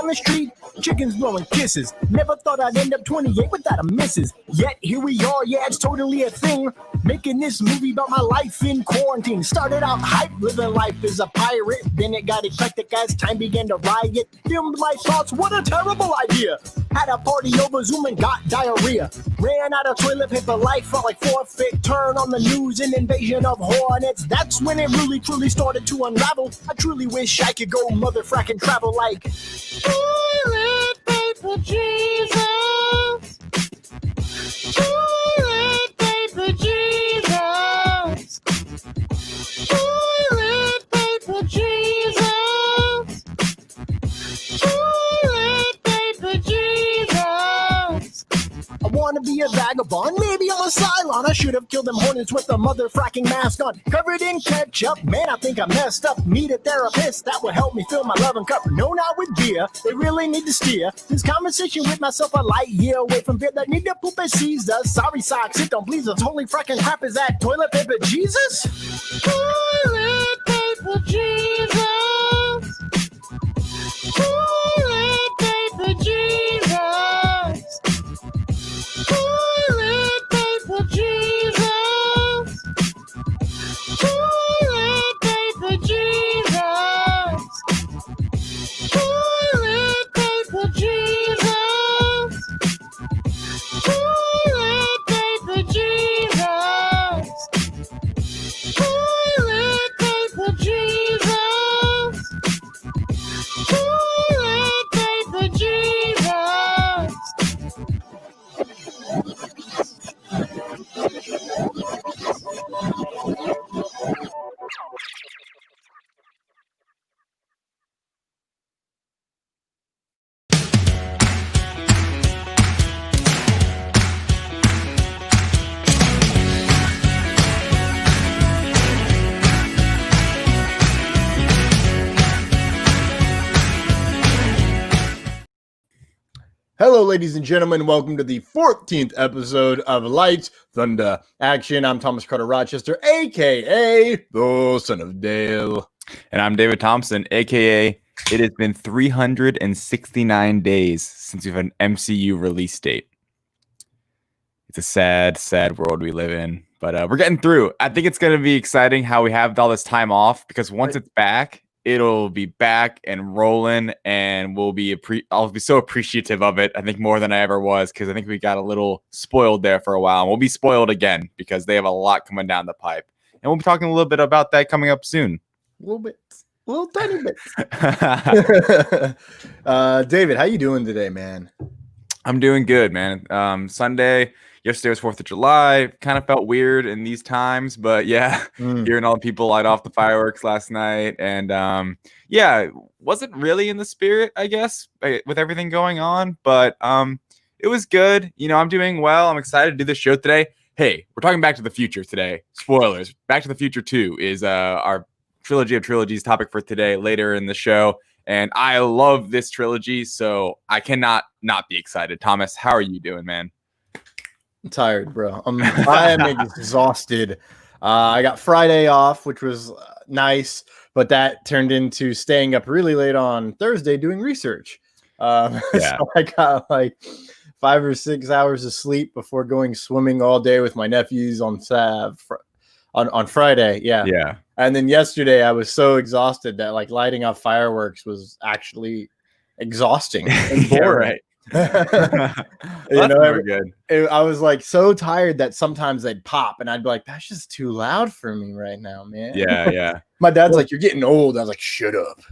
down the street, chickens blowing kisses. Never thought I'd end up 28 without a missus. Yet here we are, yeah, it's totally a thing. Making this movie about my life in quarantine. Started out hype, living life as a pirate. Then it got eclectic as time began to riot. Filmed my thoughts, what a terrible idea. Had a party over Zoom and got diarrhea. Ran out of toilet paper, life felt like forfeit. Turn on the news, an invasion of hornets. That's when it really truly started to unravel. I truly wish I could go motherfracking travel like toilet paper Jesus. Toilet paper Jesus. Toilet paper Jesus. Toilet paper Jesus. I wanna be a vagabond, maybe I'm a Cylon. I should have killed them hornets with the motherfracking mask on. Covered in ketchup, man, I think I messed up. Need a therapist that will help me fill my loving cup. No, not with beer, they really need to steer this conversation with myself a light year away from beer that need to poop and seize us. Sorry socks, it don't please us. Holy fracking crap, is that toilet paper Jesus? Toilet paper Jesus. Toilet paper Jesus. Toilet paper Jesus. Toilet paper Jesus. Toilet paper Jesus. Toilet paper Jesus. Toilet paper Jesus. Toilet paper Jesus. Hello, ladies and gentlemen. Welcome to the 14th episode of Lights, Thunder, Action. I'm Thomas Carter Rochester, a.k.a. the Son of Dale. And I'm David Thompson, a.k.a. it has been 369 days since we've had an MCU release date. It's a sad, sad world we live in, but we're getting through. I think it's going to be exciting how we have all this time off, because once it's back, it'll be back and rolling, and I'll be so appreciative of it. I think more than I ever was, because I think we got a little spoiled there for a while, and we'll be spoiled again because they have a lot coming down the pipe. And we'll be talking a little bit about that coming up soon. A little bit. A little tiny bit. David, how you doing today, man? I'm doing good, man. Sunday, yesterday was 4th of July. Kind of felt weird in these times, but yeah, hearing all the people light off the fireworks last night. And yeah, wasn't really in the spirit, I guess, with everything going on, but it was good. You know, I'm doing well. I'm excited to do this show today. Hey, we're talking Back to the Future today. Spoilers. Back to the Future 2 is our Trilogy of Trilogies topic for today, later in the show. And I love this trilogy, so I cannot not be excited. Thomas, how are you doing, man? I'm tired, bro. I am exhausted. I got Friday off, which was nice, but that turned into staying up really late on Thursday doing research. So I got like 5 or 6 hours of sleep before going swimming all day with my nephews on Friday. Yeah. And then yesterday I was so exhausted that like lighting off fireworks was actually exhausting and boring. Good. I was like so tired that sometimes they'd pop and I'd be like, that's just too loud for me right now, man. Yeah. My dad's like, you're getting old. I was like, shut up.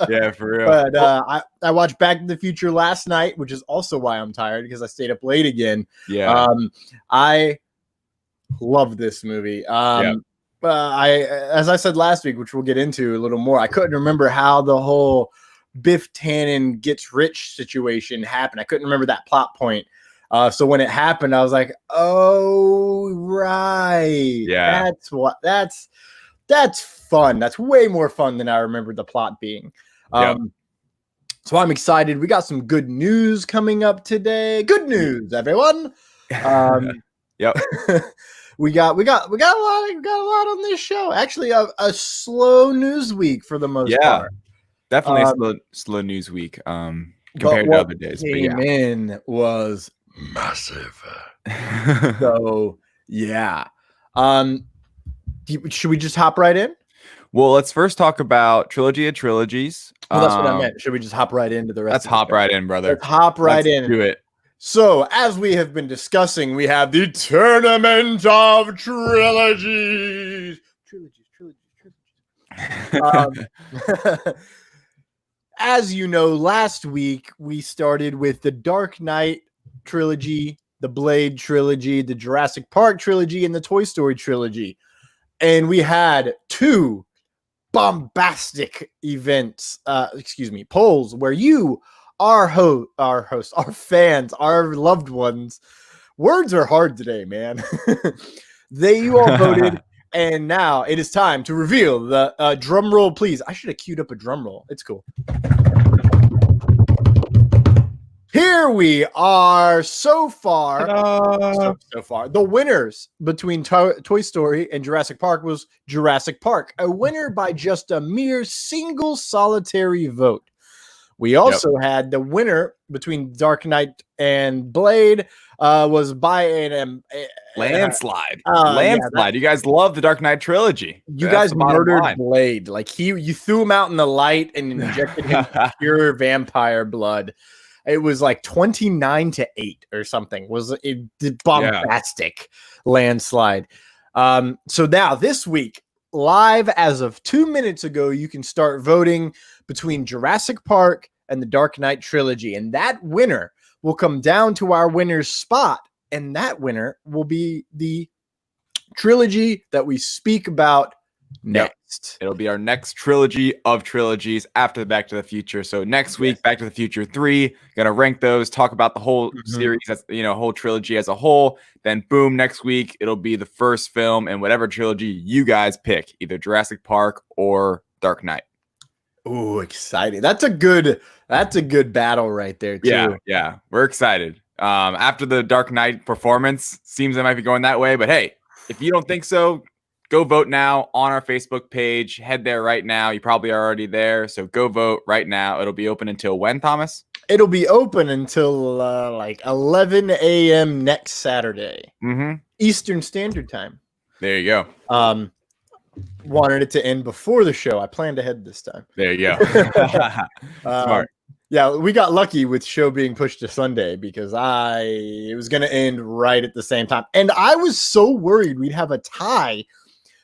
Yeah, for real. But I watched Back to the Future last night, which is also why I'm tired, because I stayed up late again. Yeah. I love this movie. As I said last week, which we'll get into a little more, I couldn't remember how the whole Biff Tannen gets rich situation happened. I couldn't remember that plot point. So when it happened, I was like, oh, right. Yeah. That's fun. That's way more fun than I remembered the plot being. So I'm excited. We got some good news coming up today. Good news, everyone. Yep. We got a lot on this show. Actually, a slow news week for the most part. Definitely a slow news week compared to other days. But came in was massive. So yeah. Should we just hop right in? Well, let's first talk about Trilogy of Trilogies. Well, that's what I meant. Should we just hop right into the rest? Let's hop right in, brother. Let's hop right in. Do it. So, as we have been discussing, we have the Tournament of Trilogies. As you know, last week we started with the Dark Knight trilogy, the Blade trilogy, the Jurassic Park trilogy, and the Toy Story trilogy. And we had two bombastic polls where you, our fans, our loved ones, words are hard today, man. You all voted, and now it is time to reveal the drum roll, please. I should have queued up a drum roll. It's cool. Here we are so far. So far. The winners between Toy Story and Jurassic Park was Jurassic Park, a winner by just a mere single solitary vote. We also had the winner between Dark Knight and Blade was by a landslide. Landslide. Yeah, you guys love the Dark Knight trilogy. You guys murdered Blade. Like you threw him out in the light and injected him with pure vampire blood. It was like 29-8 or something. Was a bombastic landslide. So now this week, live as of 2 minutes ago, you can start voting between Jurassic Park and the Dark Knight trilogy. And that winner will come down to our winner's spot. And that winner will be the trilogy that we speak about next. It'll be our next trilogy of trilogies after the Back to the Future. So next week, Back to the Future 3, gonna rank those, talk about the whole series, as whole trilogy as a whole. Then boom, next week it'll be the first film in whatever trilogy you guys pick, either Jurassic Park or Dark Knight. Ooh, exciting! That's a good battle right there too. Yeah, we're excited. After the Dark Knight performance, seems it might be going that way, but hey, if you don't think so, go vote now on our Facebook page. Head there right now. You probably are already there. So go vote right now. It'll be open until when, Thomas? It'll be open until like 11 a.m. next Saturday. Eastern Standard Time. There you go. Wanted it to end before the show. I planned ahead this time. There you go. Smart. Yeah, we got lucky with show being pushed to Sunday because it was going to end right at the same time. And I was so worried we'd have a tie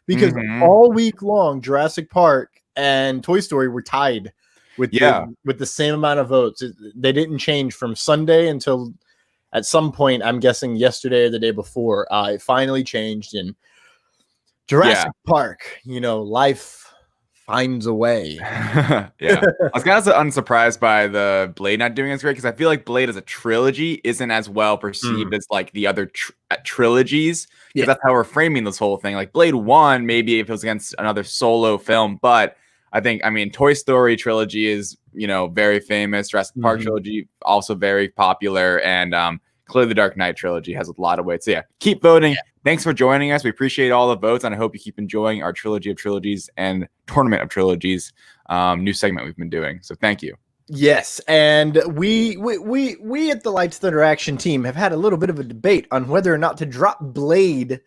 because all week long, Jurassic Park and Toy Story were tied with the same amount of votes. They didn't change from Sunday until at some point, I'm guessing yesterday or the day before, it finally changed. And Jurassic Park, life finds a way. I was kind of unsurprised by the Blade not doing as great because I feel like Blade as a trilogy isn't as well perceived as like the other trilogies, because that's how we're framing this whole thing. Like Blade 1, maybe if it was against another solo film, but I mean Toy Story trilogy is very famous. Jurassic Park trilogy also very popular, and clearly the Dark Knight trilogy has a lot of weight. So keep voting. Thanks for joining us. We appreciate all the votes, and I hope you keep enjoying our Trilogy of Trilogies and Tournament of Trilogies new segment we've been doing. So thank you. Yes, and we at the Lights Thunder Action team have had a little bit of a debate on whether or not to drop Blade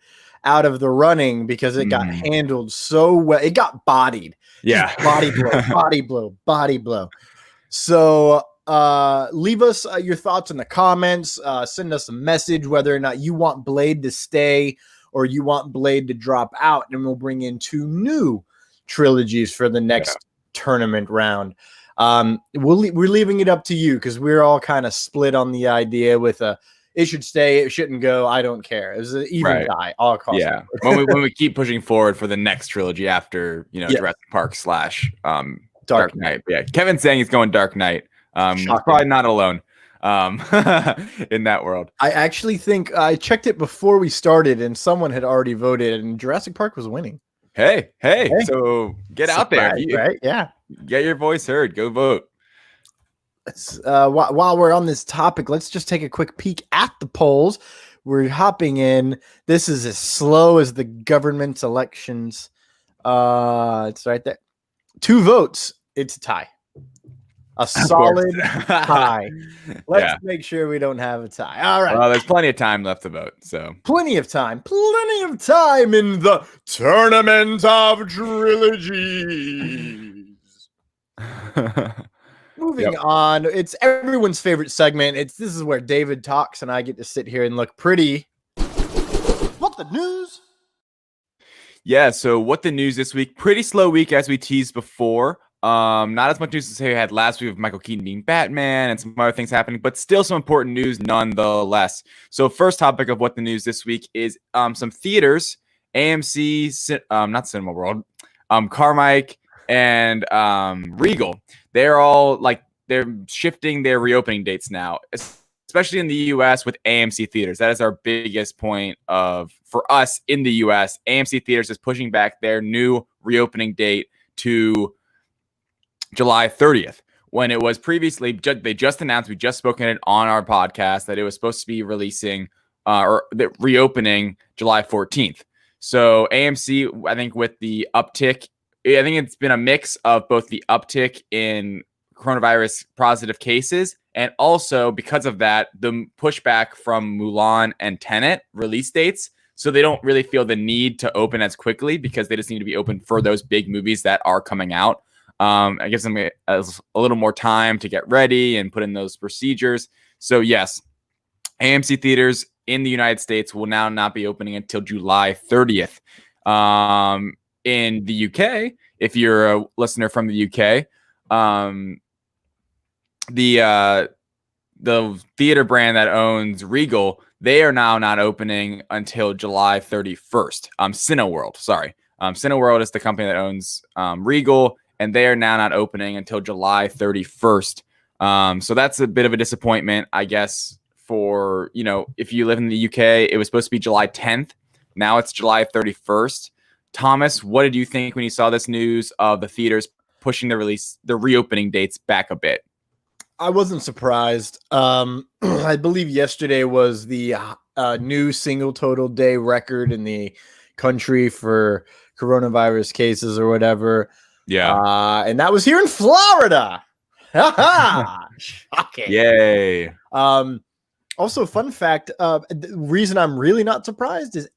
out of the running because it got handled so well. It got bodied. Yeah. Just body blow. So leave us your thoughts in the comments. Send us a message whether or not you want Blade to stay or you want Blade to drop out, and we'll bring in two new trilogies for the next tournament round. We're leaving it up to you because we're all kind of split on the idea with it should stay, it shouldn't go, I don't care. It was an even die, all costs. Yeah. when we keep pushing forward for the next trilogy after Jurassic Park / Dark Knight. Yeah, Kevin's saying he's going Dark Knight. He's probably not alone in that world. I actually think I checked it before we started and someone had already voted and Jurassic Park was winning. Hey, so get out there. Right? Yeah. Get your voice heard. Go vote. Let's, while we're on this topic, let's just take a quick peek at the polls. We're hopping in. This is as slow as the government's elections. It's right there. 2 votes. It's a tie. A solid tie. Let's make sure we don't have a tie. All right. Well, there's plenty of time left to vote. So plenty of time in the Tournament of Trilogies. Moving on, it's everyone's favorite segment. This is where David talks and I get to sit here and look pretty. What the news? Yeah, so what the news this week? Pretty slow week as we teased before. Not as much news to say we had last week with Michael Keaton being Batman and some other things happening, but still some important news nonetheless. So first topic of what the news this week is some theaters, AMC, not Cinema World, Carmike and Regal. They're all they're shifting their reopening dates now, especially in the US with AMC theaters. That is our biggest point for us in the US. AMC theaters is pushing back their new reopening date to July 30th, when it was previously, they just announced, we just spoken it on our podcast, that it was supposed to be releasing reopening July 14th. So AMC, I think with the uptick, I think it's been a mix of both the uptick in coronavirus positive cases and also because of that, the pushback from Mulan and Tenet release dates. So they don't really feel the need to open as quickly because they just need to be open for those big movies that are coming out. I gives them a little more time to get ready and put in those procedures. So yes, AMC theaters in the United States will now not be opening until July 30th. In the UK, if you're a listener from the UK, the theater brand that owns Regal, they are now not opening until July 31st. Cineworld, sorry. Cineworld is the company that owns Regal, and they are now not opening until July 31st. So that's a bit of a disappointment, I guess, for, if you live in the UK, it was supposed to be July 10th. Now it's July 31st. Thomas, what did you think when you saw this news of the theaters pushing the reopening dates back a bit? I wasn't surprised. I believe yesterday was the new single total day record in the country for coronavirus cases or whatever. Yeah. And that was here in Florida. Shocking. Yay. Also, fun fact, the reason I'm really not surprised is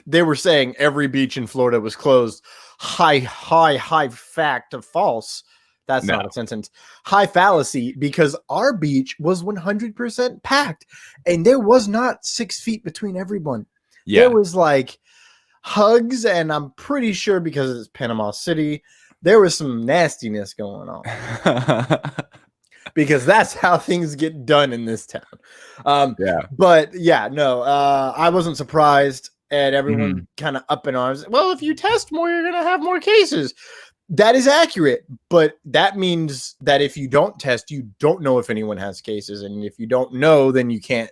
they were saying every beach in Florida was closed. High fact of false. That's not a sentence. High fallacy, because our beach was 100% packed and there was not 6 feet between everyone. Yeah. There was hugs, and I'm pretty sure because it's Panama City, there was some nastiness going on. Because that's how things get done in this town. But yeah, no, I wasn't surprised, and everyone kind of up in arms. Well, if you test more, you're going to have more cases. That is accurate, but that means that if you don't test, you don't know if anyone has cases, and if you don't know, then you can't.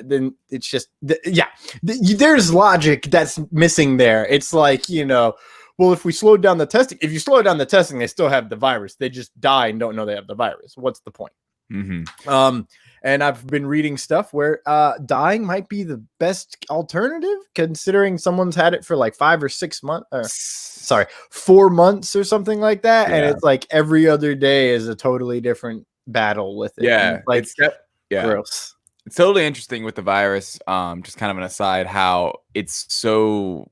Then it's just, there's logic that's missing there. It's well, if we slowed down the testing, if you slow down the testing, they still have the virus. They just die and don't know they have the virus. What's the point? Mm-hmm. And I've been reading stuff where dying might be the best alternative, considering someone's had it for 5 or 6 months. 4 months or something like that. Yeah. And it's every other day is a totally different battle with it. Yeah. It's gross. It's totally interesting with the virus. Just kind of an aside, how it's so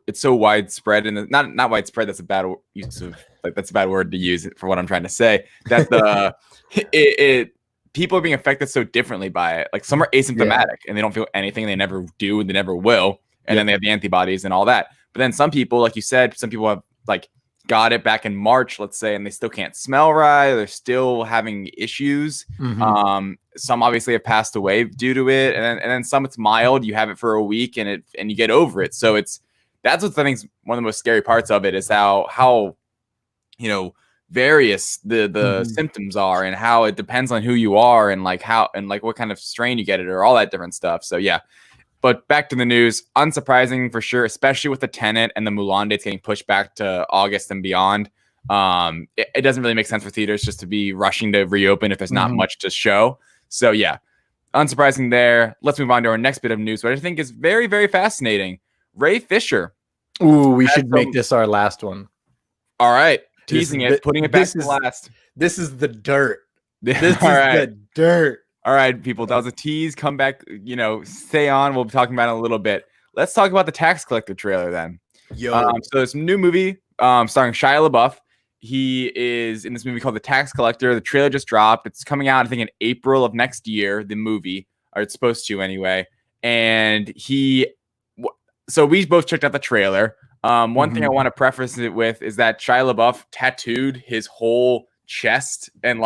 it's so widespread, and not widespread. That's a bad use of that's a bad word to use for what I'm trying to say. That people are being affected so differently by it. Some are asymptomatic and they don't feel anything. They never do, and they never will. And then they have the antibodies and all that. But then some people, like you said, some people have got it back in March, let's say, and they still can't smell right. They're still having issues. Mm-hmm. Some obviously have passed away due to it, and then some it's mild. You have it for a week and you get over it. So that's what I think is one of the most scary parts of it, is how various the symptoms are, and how it depends on who you are, and what kind of strain you get it, or all that different stuff. So yeah. But back to the news, unsurprising for sure, especially with the Tenet and the Mulan dates getting pushed back to August and beyond. It doesn't really make sense for theaters just to be rushing to reopen if there's not much to show. So yeah, unsurprising there. Let's move on to our next bit of news, which I think is very, very fascinating. Ray Fisher. Ooh, we should make this our last one. All right. Teasing it, putting it back to last. This is the dirt. This is right. the dirt. All right, people. That was a tease. Come back, stay on. We'll be talking about it in a little bit. Let's talk about the Tax Collector trailer then. So it's a new movie starring Shia LaBeouf. He is in this movie called The Tax Collector. The trailer just dropped. It's coming out, I think, in April of next year, the movie, or it's supposed to anyway. And so we both checked out the trailer. One thing I want to preface it with is that Shia LaBeouf tattooed his whole chest and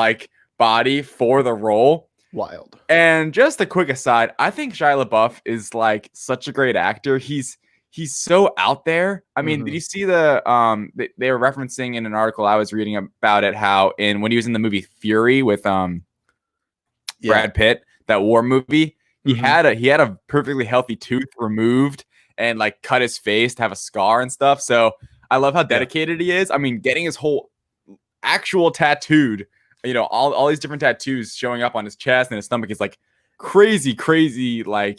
body for the role. Wild. And just a quick aside, I think Shia LaBeouf is such a great actor. He's so out there. I mean, did you see they were referencing in an article I was reading about it how when he was in the movie Fury with Brad Pitt, that war movie, he had a perfectly healthy tooth removed and cut his face to have a scar and stuff. So I love how dedicated he is. I mean, getting his whole actual tattooed, all these different tattoos showing up on his chest and his stomach is crazy, creepy. I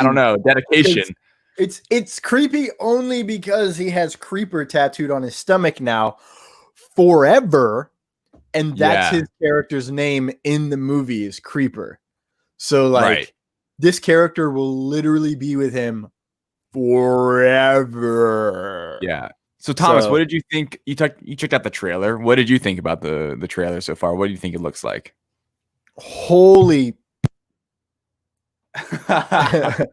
don't know, dedication. It's creepy only because he has Creeper tattooed on his stomach now forever, and that's his character's name in the movie is Creeper. So this character will literally be with him forever. Yeah. So Thomas, what did you think? You checked out the trailer. What did you think about the trailer so far? What do you think it looks like? Holy I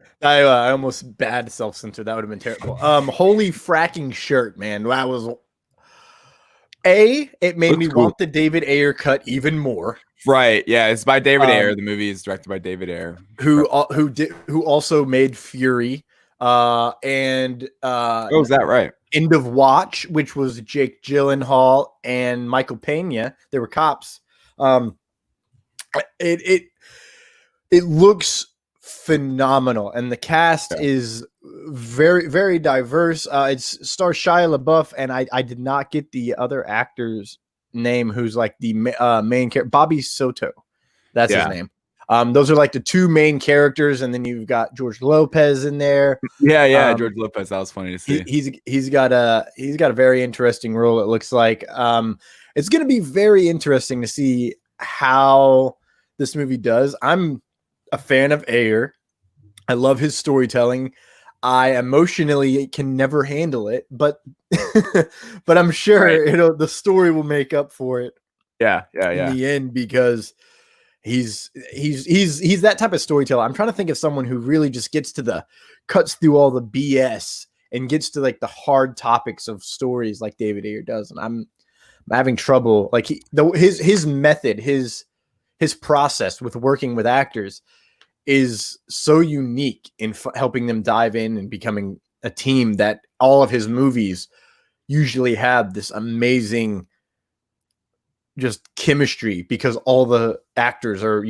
almost bad self-censor. That would have been terrible. Holy fracking shirt, man. That was it made me want the David Ayer cut even more. Right. Yeah, it's by David Ayer. The movie is directed by David Ayer. Who also made Fury. Oh, is that right? End of Watch, which was Jake Gyllenhaal and Michael Pena. They were cops. It looks phenomenal, and the cast is very, very diverse. It stars Shia LaBeouf, and I did not get the other actor's name, who's the main character, Bobby Soto. That's his name. Those are the two main characters, and then you've got George Lopez in there. Yeah, George Lopez. That was funny to see. He's got a very interesting role. It looks like it's going to be very interesting to see how this movie does. I'm a fan of Ayer. I love his storytelling. I emotionally can never handle it, but but I'm sure the story will make up for it. Yeah. In the end, because he's that type of storyteller. I'm trying to think of someone who really just cuts through all the BS and gets to the hard topics of stories like David Ayer does. And I'm having trouble. His method, his process with working with actors is so unique in helping them dive in and becoming a team, that all of his movies usually have this amazing just chemistry, because all the actors are,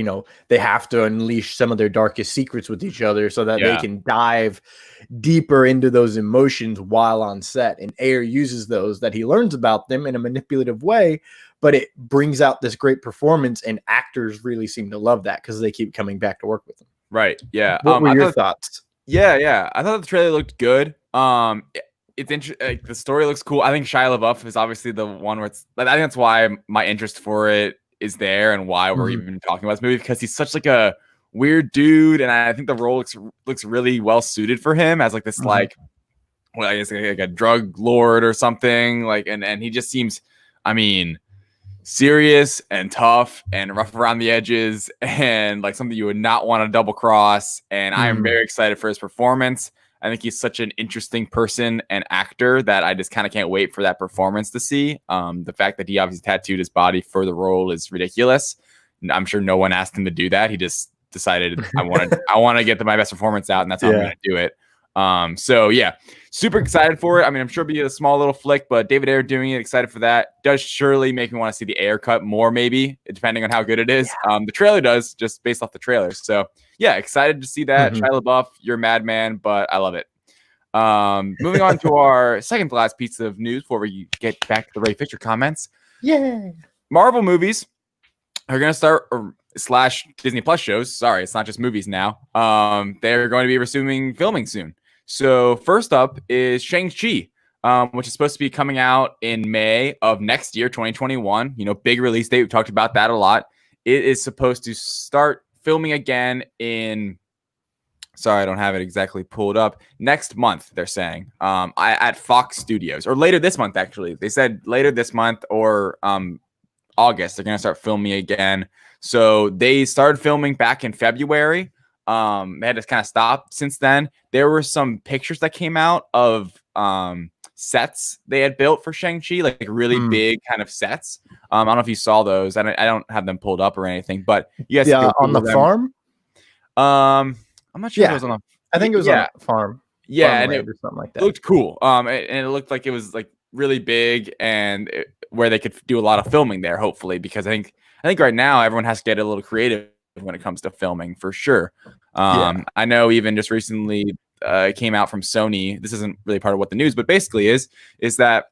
they have to unleash some of their darkest secrets with each other so that they can dive deeper into those emotions while on set. And Ayer uses those that he learns about them in a manipulative way, but it brings out this great performance, and actors really seem to love that because they keep coming back to work with him. Right. Yeah. What were your thoughts? Yeah. I thought the trailer looked good. It's interesting. The story looks cool. I think Shia LaBeouf is obviously the one where I think that's why my interest for it is there, and why we're even talking about this movie, because he's such a weird dude, and I think the role looks really well suited for him as this I guess a drug lord or something, and he just seems, serious and tough and rough around the edges, and something you would not want to double cross. And I am very excited for his performance. I think he's such an interesting person and actor that I just kind of can't wait for that performance to see. The fact that he obviously tattooed his body for the role is ridiculous. I'm sure no one asked him to do that. He just decided I want to get my best performance out, and that's how I'm going to do it. So yeah, super excited for it. I'm sure it'll be a small little flick, but David Ayer doing it, excited for that. Does surely make me want to see the Ayer cut more, maybe, depending on how good it is. The trailer does, just based off the trailers. So yeah, excited to see that. Shia LaBeouf, you're a madman, but I love it. Moving on to our second to last piece of news before we get back to the Ray Fisher comments. Yeah. Marvel movies are going to start, / Disney Plus shows. Sorry, it's not just movies now. They're going to be resuming filming soon. So first up is Shang-Chi. which is supposed to be coming out in May of next year, 2021. Big release date. We've talked about that a lot. It is supposed to start filming again in, sorry, I don't have it exactly pulled up, next month, they're saying, at Fox Studios, or later this month, actually. They said later this month or August, they're going to start filming again. So they started filming back in February. They had to kind of stop since then. There were some pictures that came out of sets they had built for Shang-Chi, like really big kind of sets. I don't know if you saw those. I don't have them pulled up or anything, but you guys on the farm. I'm not sure if it was on the. I think it was on a farm. Yeah, and or something like that. It looked cool. And it looked like it was like really big and where they could do a lot of filming there, hopefully, because I think right now everyone has to get a little creative when it comes to filming for sure. I know even just recently it came out from Sony. This isn't really part of what the news, but basically is that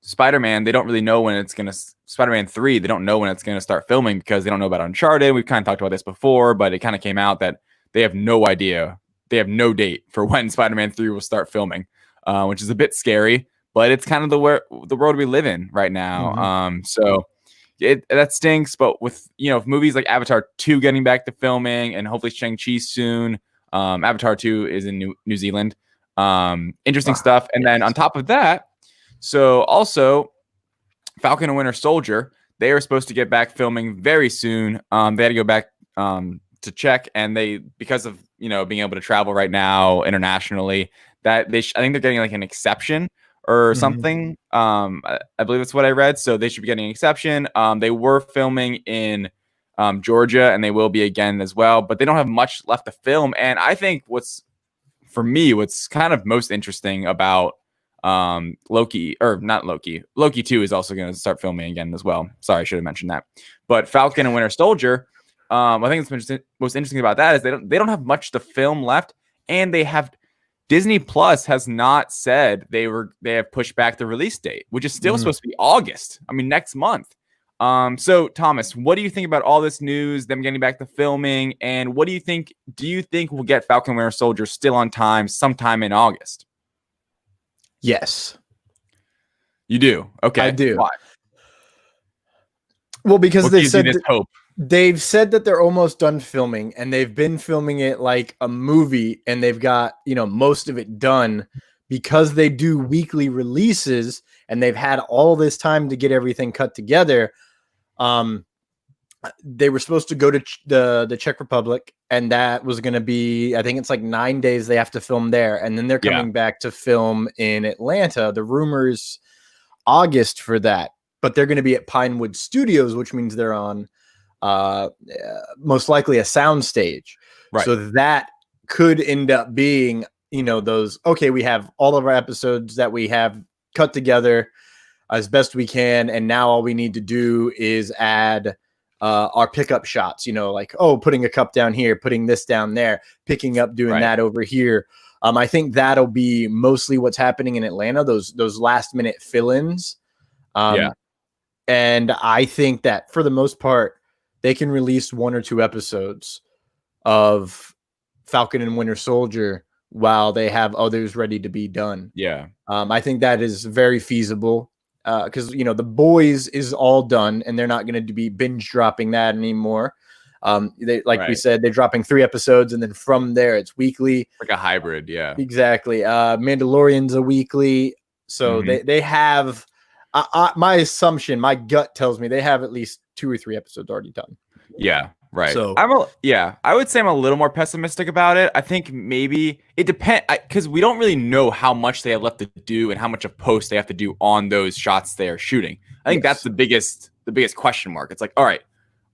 Spider-Man, they don't really know when it's going to, Spider-Man 3, they don't know when it's going to start filming because they don't know about Uncharted. We've kind of talked about this before, but it kind of came out that they have no idea. They have no date for when Spider-Man 3 will start filming, which is a bit scary, but it's kind of the world we live in right now. So that stinks, but with, movies like Avatar 2 getting back to filming and hopefully Shang-Chi soon, Avatar 2 is in New Zealand. Interesting stuff. And then on top of that, so also Falcon and Winter Soldier, they are supposed to get back filming very soon. They had to go back to check, and they, because of being able to travel right now internationally, that I think they're getting like an exception or something. I believe that's what I read. So they should be getting an exception. They were filming in Georgia, and they will be again as well, but they don't have much left to film. And I think what's kind of most interesting about Loki 2 is also going to start filming again as well. Sorry, I should have mentioned that. But Falcon and Winter Soldier, I think most interesting about that is they don't have much to film left, and they have Disney Plus has not said they have pushed back the release date, which is still supposed to be August. I mean, next month. So Thomas, what do you think about all this news, them getting back to filming, and what do you think we'll get Falcon and Winter Soldier still on time sometime in August? Yes. You do? Okay. I do. Why? Well, because they've said that they're almost done filming, and they've been filming it like a movie, and they've got, most of it done because they do weekly releases, and they've had all this time to get everything cut together. They were supposed to go to the Czech Republic, and that was going to be, I think it's like 9 days they have to film there. And then they're coming back to film in Atlanta. The rumors August for that, but they're going to be at Pinewood Studios, which means they're on most likely a sound stage. Right. So that could end up being, we have all of our episodes that we have cut together as best we can, and now all we need to do is add our pickup shots, putting a cup down here, putting this down there, picking up, doing that over here. I think that'll be mostly what's happening in Atlanta, those last minute fill-ins. And I think that for the most part, they can release 1 or 2 episodes of Falcon and Winter Soldier while they have others ready to be done. Yeah. I think that is very feasible. Because The Boys is all done, and they're not going to be binge dropping that anymore. We said, they're dropping 3 episodes, and then from there it's weekly, like a hybrid. Yeah, exactly. Mandalorian's a weekly, so they have. My assumption, my gut tells me they have at least 2 or 3 episodes already done. Yeah. Right. So I would say I'm a little more pessimistic about it. I think maybe it depends, because we don't really know how much they have left to do and how much of post they have to do on those shots they are shooting. I think that's the biggest question mark. It's like, all right,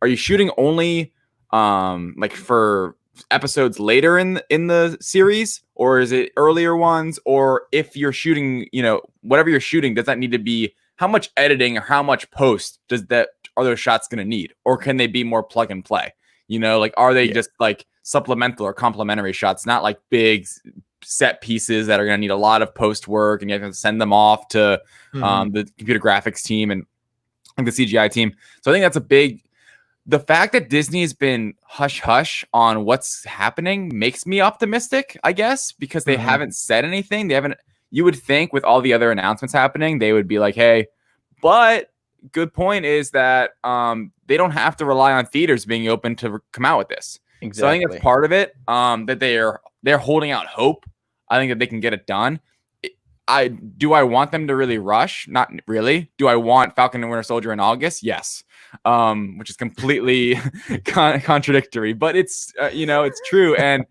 are you shooting only like for episodes later in the series, or is it earlier ones? Or if you're shooting, whatever you're shooting, does that need to be, how much editing or how much post are those shots going to need? Or can they be more plug and play? Are they just like supplemental or complementary shots, not like big set pieces that are going to need a lot of post work and you have to send them off to the computer graphics team and the CGI team. So I think that's the fact that Disney's been hush hush on what's happening makes me optimistic, I guess, because they haven't said anything. They haven't, you would think with all the other announcements happening, they would be like, hey, but good point is that they don't have to rely on theaters being open to come out with this. Exactly. So I think that's part of it, that they're holding out hope. I think that they can get it done. I want them to really rush? Not really. Do I want Falcon and Winter Soldier in August? Yes. Which is completely contradictory, but it's it's true. And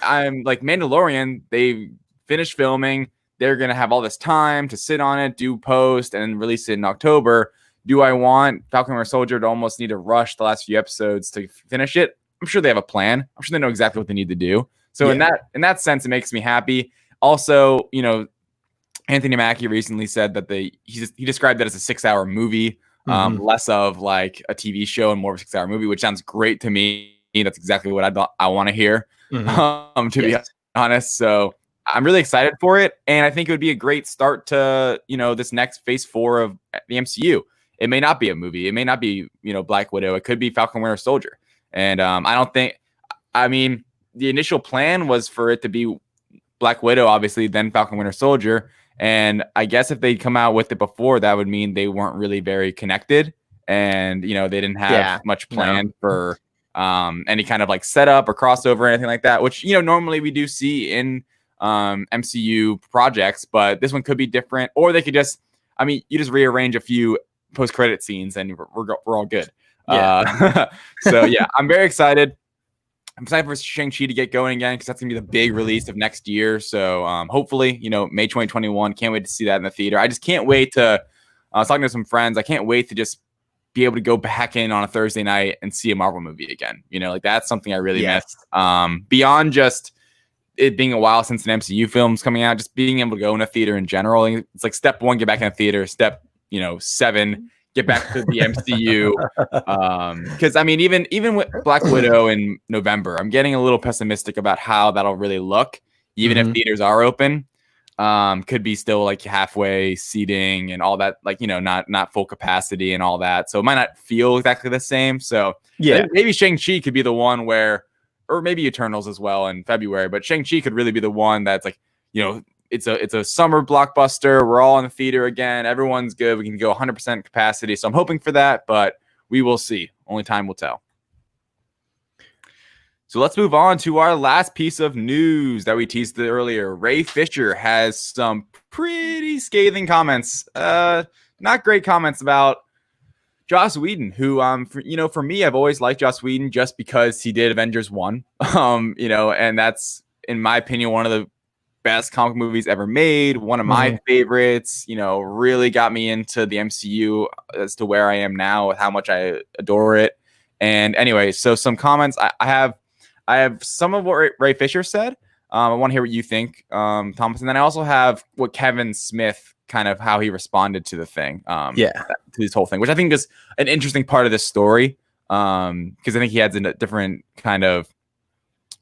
I'm like Mandalorian, they finished filming. They're going to have all this time to sit on it, do post, and release it in October. Do I want Falcon and Winter Soldier to almost need to rush the last few episodes to finish it? I'm sure they have a plan. I'm sure they know exactly what they need to do. So in that sense, it makes me happy. Also, Anthony Mackie recently said that he described that as a 6-hour movie, less of like a TV show and more of a 6-hour movie, which sounds great to me. That's exactly what I want to hear, to be honest. So I'm really excited for it. And I think it would be a great start to, this next phase 4 of the MCU. It may not be a movie. It may not be, Black Widow. It could be Falcon Winter Soldier. And the initial plan was for it to be Black Widow, obviously, then Falcon Winter Soldier. And I guess if they'd come out with it before, that would mean they weren't really very connected. And, they didn't have much planned for any kind of like setup or crossover or anything like that, which, normally we do see in MCU projects. But this one could be different. Or they could you just rearrange a few post-credit scenes and we're all good. So, I'm very excited. I'm excited for Shang-Chi to get going again because that's going to be the big release of next year. So hopefully, May 2021. Can't wait to see that in the theater. I just can't wait to I was talking to some friends. I can't wait to just be able to go back in on a Thursday night and see a Marvel movie again. That's something I really miss. Beyond just it being a while since an MCU film's coming out, just being able to go in a theater in general. It's like step 1, get back in a theater. Step 7, get back to the MCU. Because even with Black Widow in November, I'm getting a little pessimistic about how that'll really look, even if theaters are open. Could be still like halfway seating and all that, like, not full capacity and all that. So it might not feel exactly the same. So maybe Shang-Chi could be the one where, or maybe Eternals as well in February, but Shang-Chi could really be the one that's like, it's a summer blockbuster. We're all in the theater again. Everyone's good. We can go 100% capacity. So I'm hoping for that, but we will see. Only time will tell. So let's move on to our last piece of news that we teased earlier. Ray Fisher has some pretty scathing comments. Not great comments about Joss Whedon, who, for me, I've always liked Joss Whedon just because he did Avengers 1. And that's, in my opinion, one of the best comic movies ever made, one of my favorites, really got me into the MCU as to where I am now with how much I adore it. And anyway, so some comments. I have some of what Ray Fisher said. I want to hear what you think, Thompson. Then I also have what Kevin Smith, kind of how he responded to the thing, to this whole thing, which I think is an interesting part of this story, because I think he adds a different kind of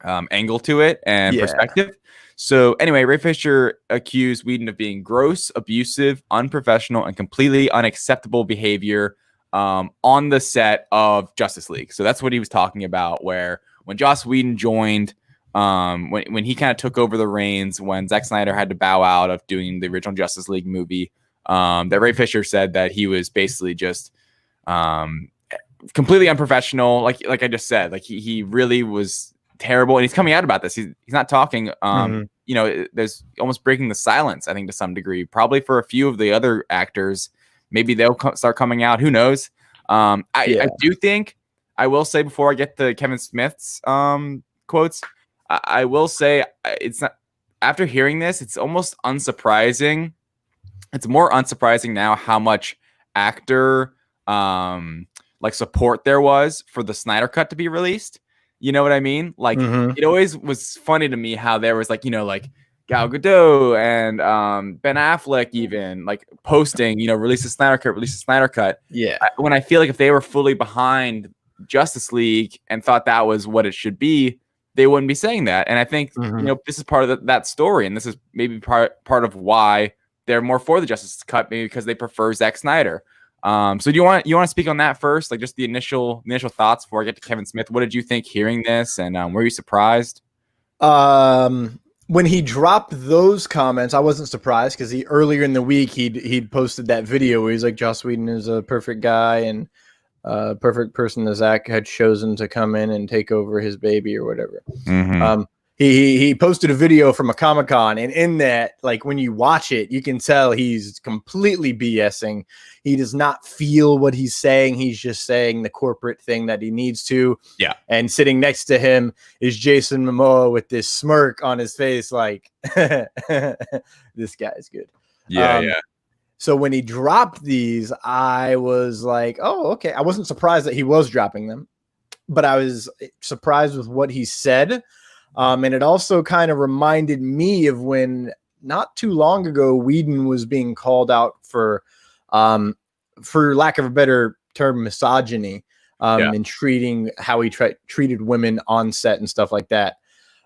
angle to it and perspective. So anyway, Ray Fisher accused Whedon of being gross, abusive, unprofessional, and completely unacceptable behavior on the set of Justice League. So that's what he was talking about, where when Joss Whedon joined, when he kind of took over the reins, when Zack Snyder had to bow out of doing the original Justice League movie, that Ray Fisher said that he was basically just completely unprofessional. Like I just said, like he really was terrible, and he's coming out about this. He's not talking. There's almost breaking the silence, I think, to some degree. Probably for a few of the other actors, maybe they'll start coming out. Who knows? I do think, I will say before I get to Kevin Smith's quotes, I will say it's not. After hearing this, it's almost unsurprising. It's more unsurprising now how much actor support there was for the Snyder Cut to be released. You know what I mean? Like, it always was funny to me how there was like Gal Gadot and Ben Affleck even like posting, release the Snyder Cut. Yeah. When I feel like if they were fully behind Justice League and thought that was what it should be, they wouldn't be saying that. And I think, this is part of that story. And this is maybe part of why they're more for the Justice Cut, maybe because they prefer Zack Snyder. So do you want to speak on that first? Like just the initial thoughts before I get to Kevin Smith. What did you think hearing this? And were you surprised? when he dropped those comments, I wasn't surprised because earlier in the week he'd posted that video where he's like, Joss Whedon is a perfect guy and perfect person that Zach had chosen to come in and take over his baby or whatever. Mm-hmm. He posted a video from a Comic-Con, and in that, like, when you watch it, you can tell he's completely BSing. He does not feel what he's saying. He's just saying the corporate thing that he needs to. Yeah. And sitting next to him is Jason Momoa with this smirk on his face, like, this guy's good. Yeah. So when he dropped these, I was like, oh, okay. I wasn't surprised that he was dropping them, but I was surprised with what he said. And it also kind of reminded me of when not too long ago, Whedon was being called out for lack of a better term, misogyny, and treating how he treated women on set and stuff like that.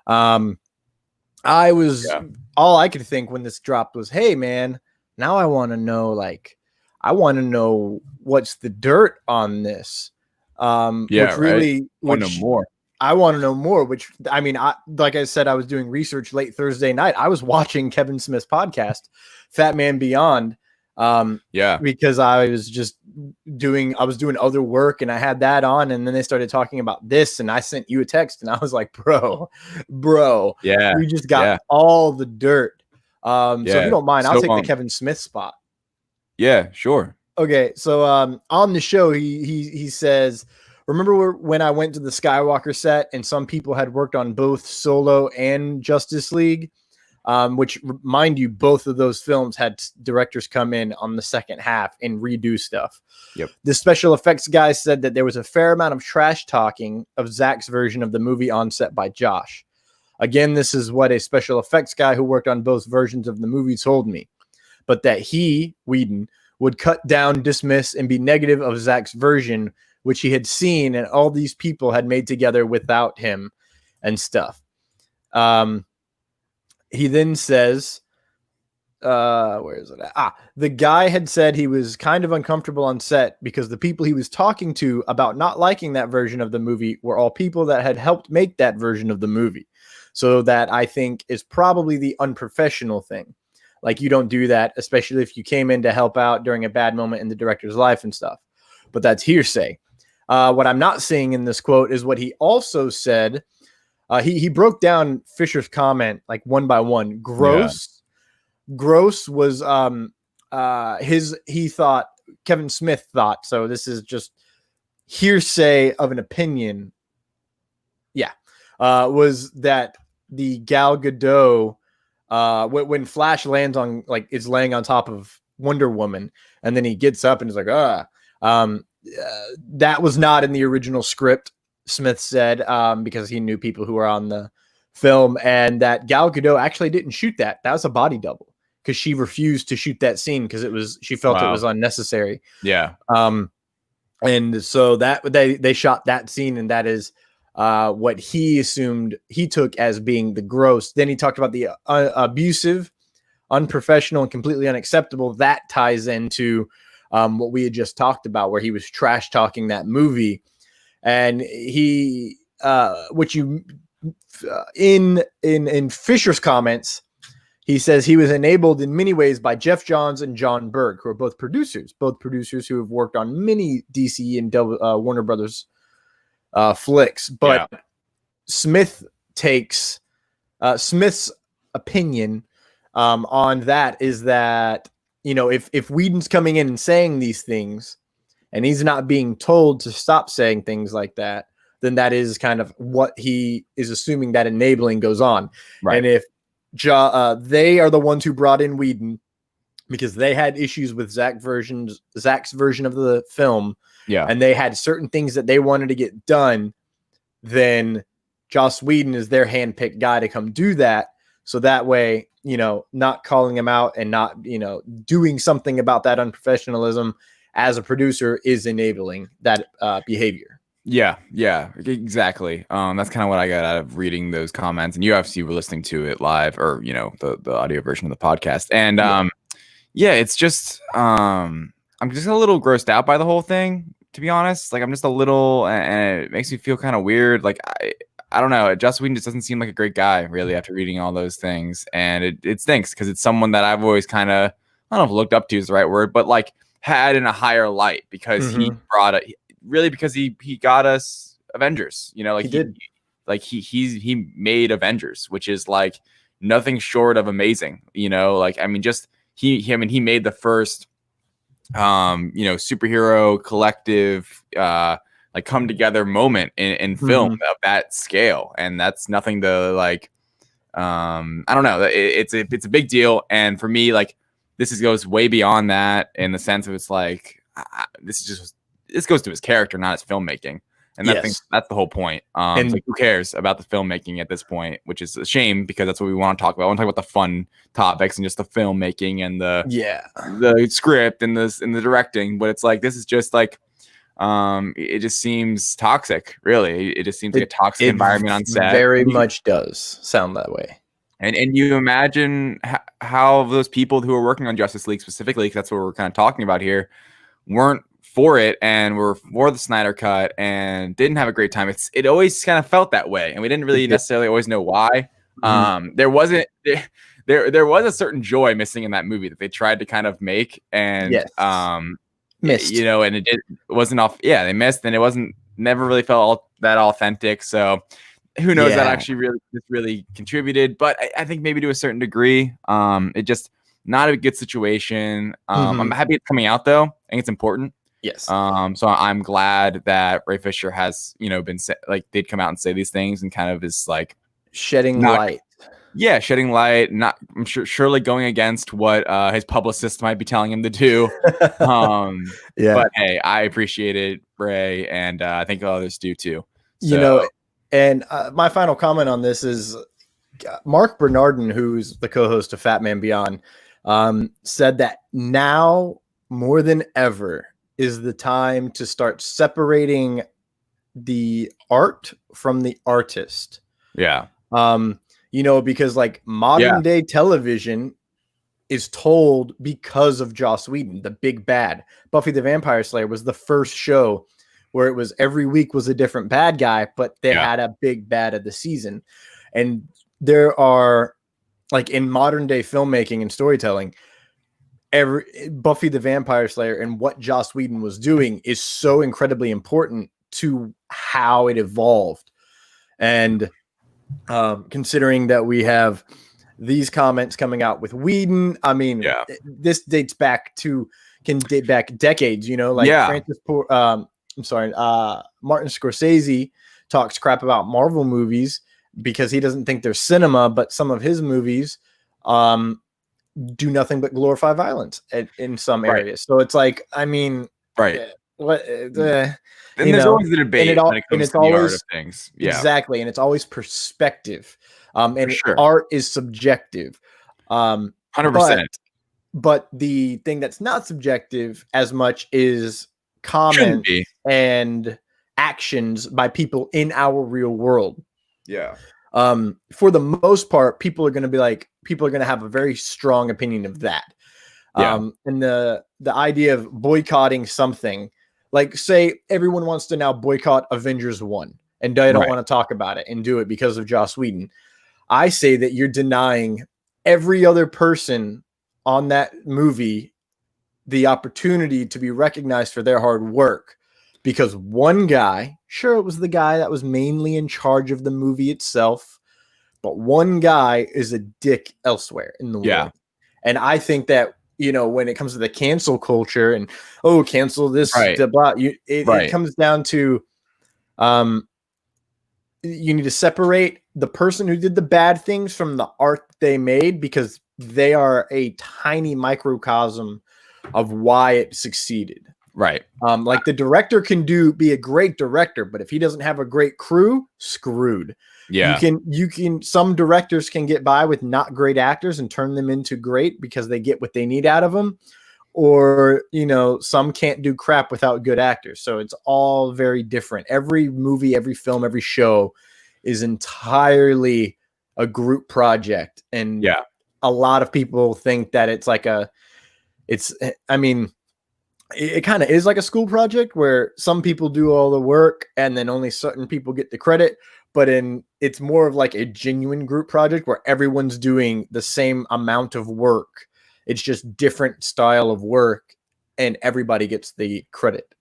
All I could think when this dropped was, hey man, now I want to know, what's the dirt on this. Really, want to know more. I want to know more, which, I mean, like I said, I was doing research late Thursday night. I was watching Kevin Smith's podcast, Fat Man Beyond. Because I was doing other work and I had that on, and then they started talking about this, and I sent you a text and I was like, bro, we just got all the dirt. So if you don't mind, I'll take the Kevin Smith spot. Yeah, sure. Okay. So, on the show, he says, remember when I went to the Skywalker set and some people had worked on both Solo and Justice League, which, mind you, both of those films had directors come in on the second half and redo stuff. Yep. The special effects guy said that there was a fair amount of trash talking of Zach's version of the movie on set by Josh. Again, this is what a special effects guy who worked on both versions of the movie told me, but that he, Whedon, would cut down, dismiss, and be negative of Zach's version, which he had seen and all these people had made together without him and stuff. He then says, where is it at? The guy had said he was kind of uncomfortable on set because the people he was talking to about not liking that version of the movie were all people that had helped make that version of the movie. So that, I think, is probably the unprofessional thing. Like, you don't do that, especially if you came in to help out during a bad moment in the director's life and stuff. But that's hearsay. What I'm not seeing in this quote is what he also said. He broke down Fisher's comment like one by one. Gross was he thought, Kevin Smith thought, so this is just hearsay of an opinion. Was that the Gal Gadot, when Flash lands on, like, is laying on top of Wonder Woman, and then he gets up and is like, that was not in the original script, Smith said, because he knew people who were on the film, and that Gal Gadot actually didn't shoot that. That was a body double because she refused to shoot that scene because she felt it was unnecessary. Yeah. And so that they shot that scene, and that is what he assumed he took as being the gross. Then he talked about the abusive, unprofessional, and completely unacceptable. That ties into what we had just talked about, where he was trash talking that movie. And he, in Fisher's comments, he says he was enabled in many ways by Jeff Johns and John Berg, who are both producers who have worked on many DC and Warner Brothers flicks. But Smith takes Smith's opinion on that is that, you know, if Whedon's coming in and saying these things and he's not being told to stop saying things like that, then that is kind of what he is assuming that enabling goes on. Right. And if they are the ones who brought in Whedon because they had issues with Zach's version of the film, and they had certain things that they wanted to get done, then Joss Whedon is their handpicked guy to come do that. So that way, you know, not calling him out and not, you know, doing something about that unprofessionalism as a producer is enabling that behavior. Yeah, exactly. That's kind of what I got out of reading those comments. And you obviously were listening to it live, or, you know, the audio version of the podcast. And it's just I'm just a little grossed out by the whole thing, to be honest. Like, I'm just a little, and it makes me feel kind of weird. Like, I don't know. Joss Whedon just doesn't seem like a great guy, really, after reading all those things, and it stinks because it's someone that I've always kind of, I don't know if looked up to is the right word, but like had in a higher light because he brought it, really because he got us Avengers. You know, like he made Avengers, which is like nothing short of amazing. You know, like I mean, just he made the first superhero collective like come together moment in film of that scale, and that's nothing to like I don't know, it's a big deal. And for me, like this goes way beyond that in the sense of it's like this goes to his character, not his filmmaking. And that's the whole point. And like, who cares about the filmmaking at this point, which is a shame because that's what we want to talk about. I want to talk about the fun topics and just the filmmaking and the script and the directing. But it's like, this is just like, it just seems toxic, really. It just seems like a toxic environment on set. Very much does sound that way. And you imagine how those people who are working on Justice League specifically, because that's what we're kind of talking about here, weren't for it and were for the Snyder Cut and didn't have a great time. It always kind of felt that way, and we didn't really necessarily always know why. There was a certain joy missing in that movie that they tried to kind of make, and missed. You know, and it wasn't off. Yeah, they missed, and it never really felt that authentic. So who knows that actually really contributed, but I think maybe to a certain degree, it just not a good situation. I'm happy it's coming out though. I think it's important. Yes. So I'm glad that Ray Fisher has, been like they'd come out and say these things and kind of is like shedding light. Yeah, shedding light. Not, I'm sure, surely going against what his publicist might be telling him to do. But hey, I appreciate it, Ray, and I think others do too. So, and my final comment on this is Mark Bernardin, who's the co-host of Fat Man Beyond, said that now more than ever is the time to start separating the art from the artist. Yeah. Because like modern day television is told because of Joss Whedon, the big bad. Buffy the Vampire Slayer was the first show where it was every week was a different bad guy, but they had a big bad of the season. And there are, like, in modern day filmmaking and storytelling, Buffy the Vampire Slayer and what Joss Whedon was doing is so incredibly important to how it evolved. And considering that we have these comments coming out with Whedon, I mean, this can date back decades, Martin Scorsese talks crap about Marvel movies because he doesn't think they're cinema, but some of his movies do nothing but glorify violence in some areas. So it's like, I mean, and there's always the debate when it comes to the art of things. Exactly. And it's always perspective. Art is subjective. 100%. But the thing that's not subjective as much is comments and actions by people in our real world. Yeah. For the most part, people are going to have a very strong opinion of that. And the idea of boycotting something, like say everyone wants to now boycott Avengers 1 and they don't want to talk about it and do it because of Joss Whedon. I say that you're denying every other person on that movie the opportunity to be recognized for their hard work, because one guy, sure, it was the guy that was mainly in charge of the movie itself, but one guy is a dick elsewhere in the world. And I think that, when it comes to the cancel culture and, cancel this, blah, it comes down to, you need to separate the person who did the bad things from the art they made, because they are a tiny microcosm of why it succeeded. Right. Like the director can be a great director, but if he doesn't have a great crew, screwed. Yeah. You can, some directors can get by with not great actors and turn them into great because they get what they need out of them. Or, some can't do crap without good actors. So it's all very different. Every movie, every film, every show is entirely a group project. And a lot of people think that it's like it kind of is like a school project where some people do all the work and then only certain people get the credit. But it's more of like a genuine group project where everyone's doing the same amount of work. It's just different style of work, and everybody gets the credit.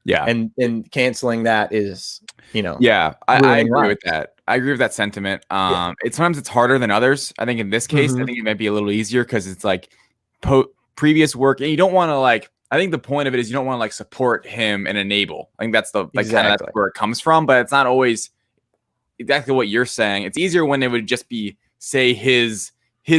Yeah. And canceling that is, Yeah, I agree with that. I agree with that sentiment. Sometimes it's harder than others. I think in this case, I think it might be a little easier because it's like previous work, and you don't want to I think the point of it is you don't want to support him and enable. I think that's kind of that's where it comes from, but it's not always exactly what you're saying. It's easier when it would just be, say, his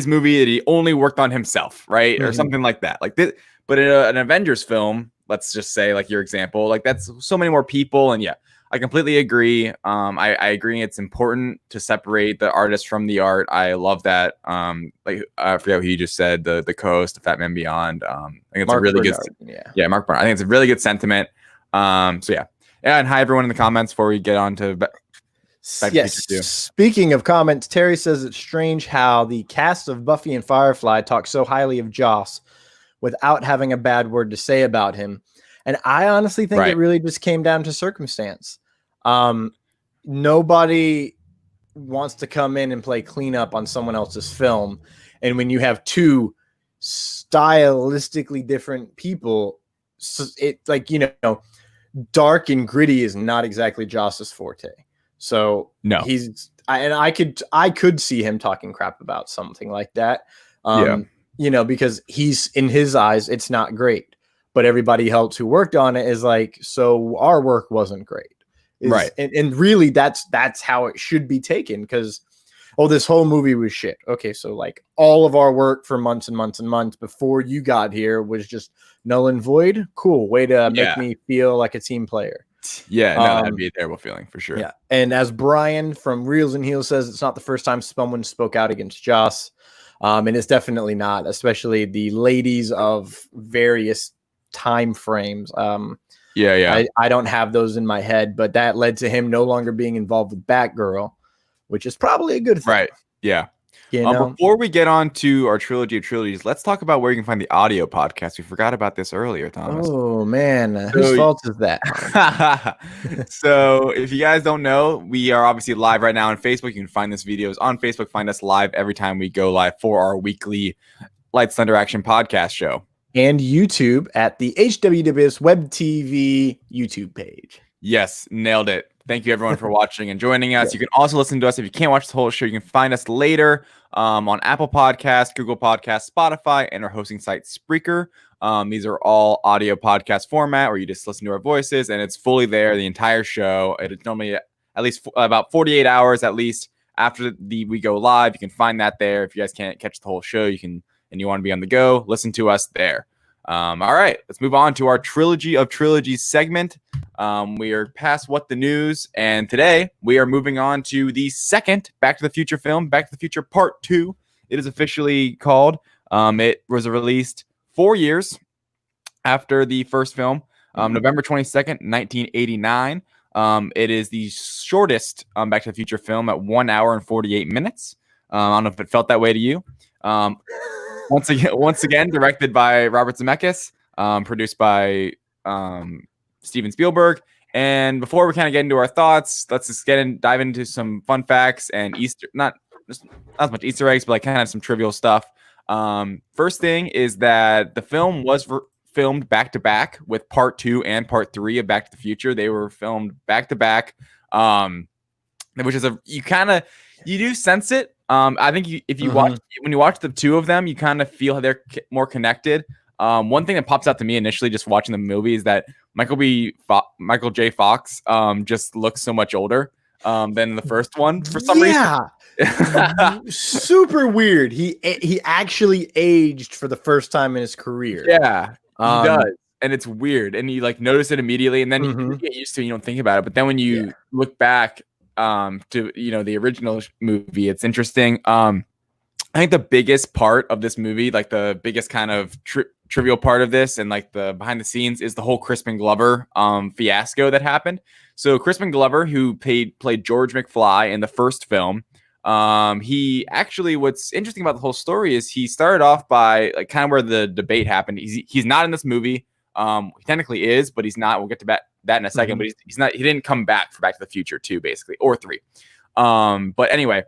movie that he only worked on himself, right? Or something like that. Like this, but in an Avengers film, let's just say, like your example, that's so many more people. And yeah, I completely agree. I agree it's important to separate the artist from the art. I love that. I forget what he just said, the co-host of Fat Man Beyond. I think it's Mark a really Bernard, good Mark Bernard. I think it's a really good sentiment. So yeah, and hi everyone in the comments before we get on to yes. Speaking of comments, Terry says it's strange how the cast of Buffy and Firefly talk so highly of Joss without having a bad word to say about him. And I honestly think it really just came down to circumstance. Nobody wants to come in and play cleanup on someone else's film. And when you have two stylistically different people, dark and gritty is not exactly Joss's forte. So no, I could see him talking crap about something like that. Because he's, in his eyes, it's not great, but everybody else who worked on it is like, so our work wasn't great. Right. And really that's how it should be taken. Cause this whole movie was shit. Okay. So all of our work for months and months and months before you got here was just null and void. Cool. Way to make me feel like a team player. Yeah, no, that'd be a terrible feeling for sure. Yeah, and as Brian from Reels and Heels says, it's not the first time someone spoke out against Joss, and it's definitely not, especially the ladies of various time frames. I don't have those in my head, but that led to him no longer being involved with Batgirl, which is probably a good thing. Right, yeah. Before we get on to our Trilogy of Trilogies, let's talk about where you can find the audio podcast. We forgot about this earlier, Thomas. Oh, man. Whose fault is that? So if you guys don't know, we are obviously live right now on Facebook. You can find this videos on Facebook. Find us live every time we go live for our weekly Lights, Thunder, Action podcast show. And YouTube at the HWWS WebTV YouTube page. Yes, nailed it. Thank you, everyone, for watching and joining us. You can also listen to us. If you can't watch the whole show, you can find us later on Apple Podcasts, Google Podcasts, Spotify, and our hosting site, Spreaker. These are all audio podcast format where you just listen to our voices, and it's fully there, the entire show. It's normally at least about 48 hours at least after we go live. You can find that there. If you guys can't catch the whole show, and you want to be on the go, listen to us there. All right, let's move on to our Trilogy of Trilogies segment. We are past What the News, and today we are moving on to the second Back to the Future film, Back to the Future Part 2. It is officially called. It was released 4 years after the first film, November 22nd, 1989. It is the shortest Back to the Future film at 1 hour and 48 minutes. I don't know if it felt that way to you. Once again, directed by Robert Zemeckis, produced by Steven Spielberg. And before we kind of get into our thoughts, let's just dive into some fun facts and not as much Easter eggs, but kind of some trivial stuff. First thing is that the film was filmed back to back with Part 2 and Part 3 of Back to the Future. They were filmed back to back, which is you do sense it. I think when you watch the two of them, you kind of feel they're more connected. One thing that pops out to me initially just watching the movie is that Michael J. Fox just looks so much older than the first one for some reason. Super weird. He actually aged for the first time in his career. Yeah, he does. And it's weird. And you notice it immediately, and then you get used to it, you don't think about it. But then when you look back to the original movie, it's interesting. I think the biggest part of this movie, the biggest kind of trivial part of this and the behind the scenes, is the whole Crispin Glover fiasco that happened. So Crispin Glover, who played George McFly in the first film, he actually, what's interesting about the whole story is he started off by kind of where the debate happened. He's not in this movie. He technically is, but he's not. We'll get to that in a second. But he's not. He didn't come back for Back to the Future 2, basically, or 3. But anyway,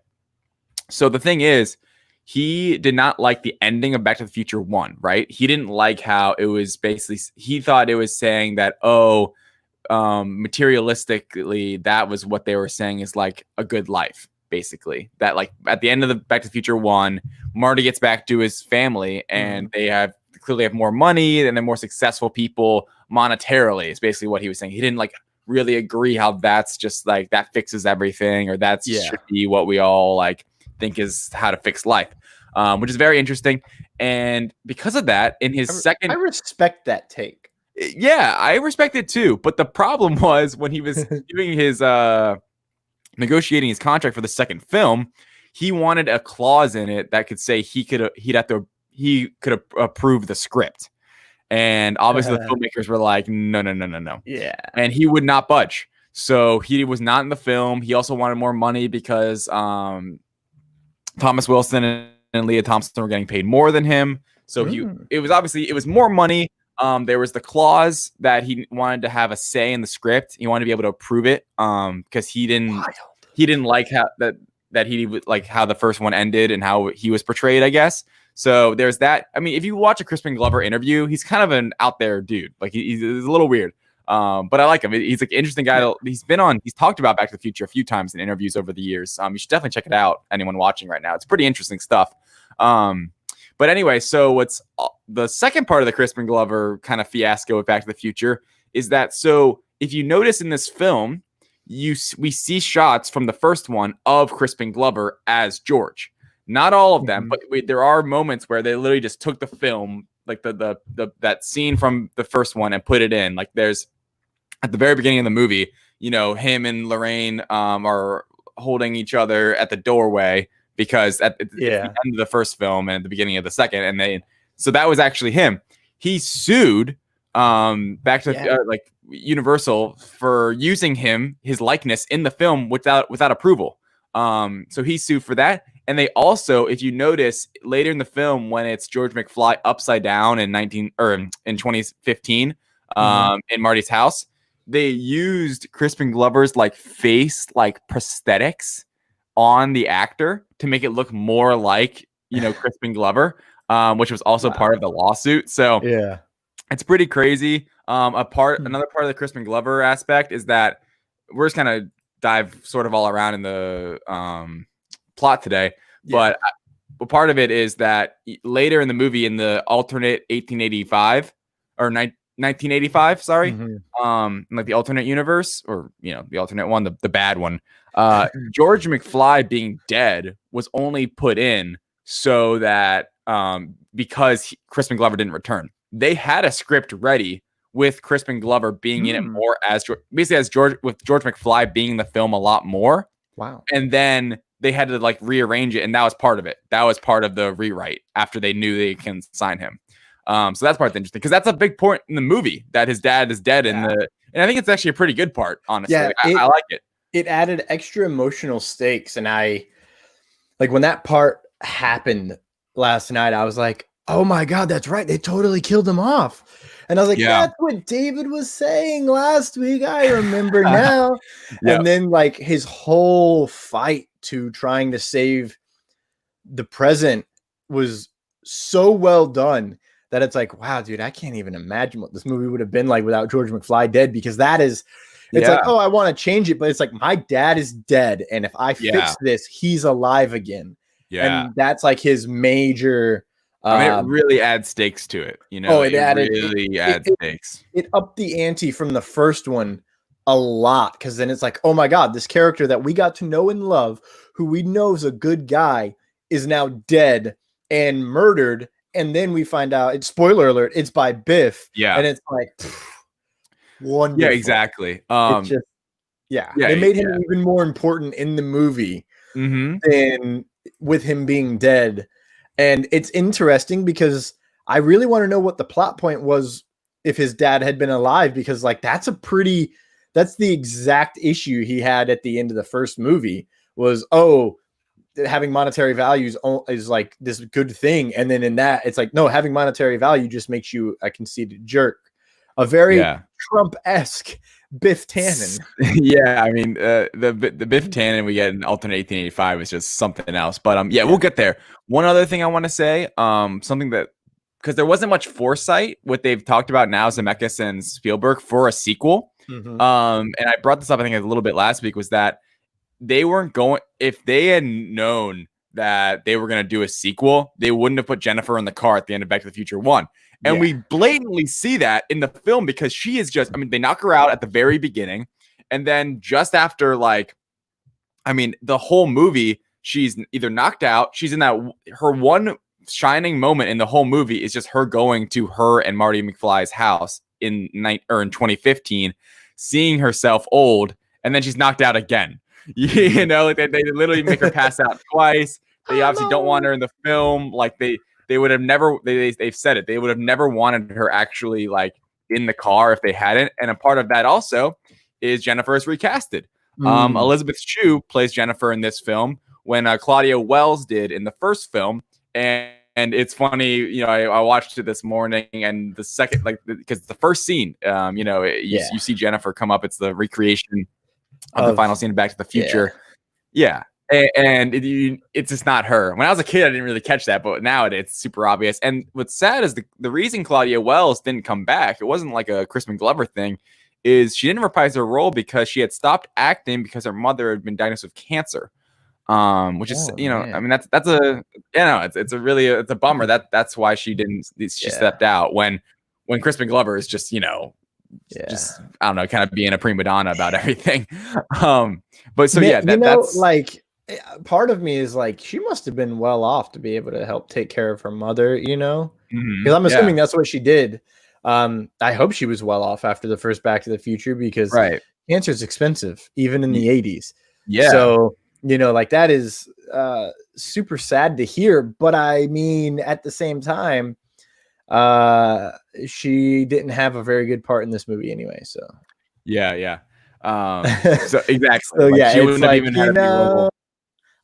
so the thing is, he did not like the ending of Back to the Future 1, right? He didn't like how it was basically, he thought it was saying that, materialistically, that was what they were saying is like a good life, basically. That like at the end of the Back to the Future 1, Marty gets back to his family and they clearly have more money and they're more successful people monetarily, is basically what he was saying. He didn't like really agree how that's just like, that fixes everything, or that should be what we all like think is how to fix life, which is very interesting. And because of that, in his second, I respect that take. Yeah, I respect it too. But the problem was when he was doing his negotiating his contract for the second film, he wanted a clause in it that could say he could approve the script. And obviously the filmmakers were like, no. Yeah. And he would not budge. So he was not in the film. He also wanted more money because Thomas Wilson and Leah Thompson were getting paid more than him. So it was more money. There was the clause that he wanted to have a say in the script. He wanted to be able to approve it because he didn't like how that he would like how the first one ended and how he was portrayed, I guess. So there's that. I mean, if you watch a Crispin Glover interview, he's kind of an out there dude. Like he's a little weird. But I like him. He's like an interesting guy. He's talked about Back to the Future a few times in interviews over the years. You should definitely check it out. Anyone watching right now, it's pretty interesting stuff. But anyway, so what's the second part of the Crispin Glover kind of fiasco with Back to the Future is that, so if you notice in this film, we see shots from the first one of Crispin Glover as George. Not all of them, but there are moments where they literally just took the film, like that scene from the first one, and put it in. Like there's at the very beginning of the movie, him and Lorraine are holding each other at the doorway because at the end of the first film and at the beginning of the second, so that was actually him. He sued Back to Universal for using his likeness in the film without approval. So he sued for that. And they also, if you notice later in the film, when it's George McFly upside down in 2015 in Marty's house, they used Crispin Glover's like face like prosthetics on the actor to make it look more like Crispin Glover, which was also part of the lawsuit. So it's pretty crazy. Another part of the Crispin Glover aspect is that we're just kind of dive sort of all around in the plot today, but part of it is that later in the movie, in the alternate 1885 or 1985, sorry, like the alternate universe, or the alternate one, the bad one, George McFly being dead was only put in so that because Crispin Glover didn't return. They had a script ready with Crispin Glover being in it more as George, with George McFly being in the film a lot more. Wow. And then they had to like rearrange it, and that was part of it. That was part of the rewrite after they knew they can sign him. So that's part interesting because that's a big point in the movie that his dad is dead and I think it's actually a pretty good part, honestly. I like it. It added extra emotional stakes, and I like when that part happened last night, I was like, oh my God, that's right. They totally killed him off. And I was like, that's what David was saying last week. I remember now. And then like his whole fight to trying to save the present was so well done that it's like, wow, dude, I can't even imagine what this movie would have been like without George McFly dead, because it's like, oh, I want to change it, but it's like, my dad is dead, and if I fix this, he's alive again. And that's like his major it really adds stakes to it, it adds stakes. It upped the ante from the first one a lot, because then it's like, oh my God, this character that we got to know and love, who we know is a good guy, is now dead and murdered. And then we find out, it's spoiler alert, it's by Biff. Yeah. And it's like, wonderful. Yeah, exactly. It's just, it made him even more important in the movie than with him being dead. And it's interesting because I really want to know what the plot point was if his dad had been alive, because like that's the exact issue he had at the end of the first movie was, having monetary values is like this good thing. And then in that, it's like, no, having monetary value just makes you a conceited jerk. a very Trump-esque Biff Tannen. Yeah, I mean, the Biff Tannen we get in alternate 1885 is just something else. But we'll get there. One other thing I want to say, something that, because there wasn't much foresight, what they've talked about now, Zemeckis and Spielberg, for a sequel. And I brought this up, I think, a little bit last week, was that they weren't going, if they had known that they were going to do a sequel, they wouldn't have put Jennifer in the car at the end of Back to the Future 1. And we blatantly see that in the film, because she is just, I mean, they knock her out at the very beginning. And then just after, like, I mean, the whole movie, she's either knocked out, she's in that, her one shining moment in the whole movie is just her going to her and Marty McFly's house in 2015, seeing herself old, and then she's knocked out again. You know, like they literally make her pass out twice. They obviously don't want her in the film. Like they would have never, they've said it, they would have never wanted her actually like in the car if they hadn't. And a part of that also is Jennifer is recasted. Elizabeth Shue plays Jennifer in this film when Claudia Wells did in the first film. And it's funny, you know, I watched it this morning, and the second, like, because the first scene, you know, you see Jennifer come up. It's the recreation of the final scene of Back to the Future. Yeah. And it's just not her. When I was a kid, I didn't really catch that, but now it's super obvious. And what's sad is the reason Claudia Wells didn't come back, it wasn't like a Crispin Glover thing, is she didn't reprise her role because she had stopped acting because her mother had been diagnosed with cancer. Which is, you know, man. I mean, that's a, you know, it's a really, it's a bummer that's why she stepped out when Crispin Glover is just, you know, just, I don't know, kind of being a prima donna about everything. But so, that's like, part of me is like, she must have been well off to be able to help take care of her mother, you know, because I'm assuming that's what she did. I hope she was well off after the first Back to the Future, because cancer is expensive, even in the 80s. Yeah. So, you know, like, that is super sad to hear. But I mean, at the same time, she didn't have a very good part in this movie anyway. So so exactly. So like, she wouldn't have even had a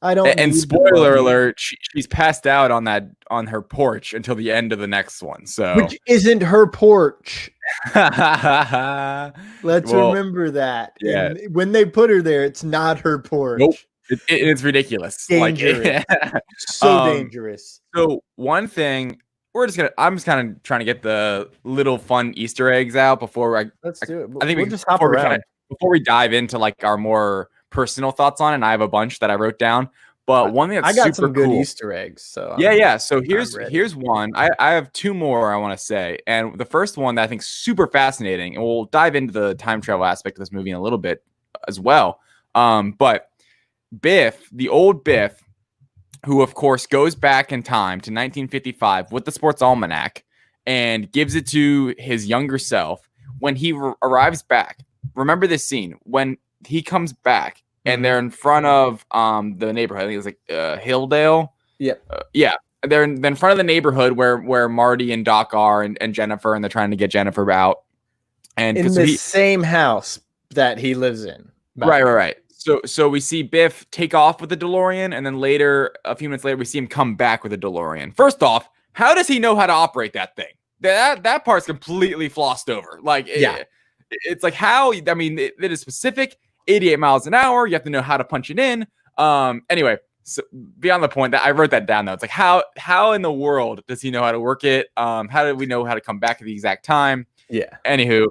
I don't. And spoiler alert, she's passed out on her porch until the end of the next one. So, which isn't her porch. Let's remember that. Yeah. And when they put her there, it's not her porch. Nope. It's ridiculous. Dangerous. Like, so dangerous. So one thing I'm just kind of trying to get the little fun Easter eggs out before let's do it. I think we'll just hop around before we dive into like our more personal thoughts on it. And I have a bunch that I wrote down, but one thing that's I got super some good cool, Easter eggs. So So here's one. I have two more I want to say, and the first one that I think is super fascinating, and we'll dive into the time travel aspect of this movie in a little bit as well. But Biff, the old Biff, who of course goes back in time to 1955 with the Sports Almanac and gives it to his younger self when he arrives back. Remember this scene when he comes back and they're in front of the neighborhood. I think it was like Hilldale. They're in front of the neighborhood where Marty and Doc are and Jennifer, and they're trying to get Jennifer out. And in the same house that he lives in. Right. So we see Biff take off with the DeLorean, and then later, a few minutes later, we see him come back with a DeLorean. First off, how does he know how to operate that thing? That part's completely flossed over. Like, it's like how, I mean, it is specific, 88 miles an hour. You have to know how to punch it in. Anyway, so beyond the point, that I wrote that down though. It's like, how in the world does he know how to work it? How do we know how to come back at the exact time? Yeah. Anywho,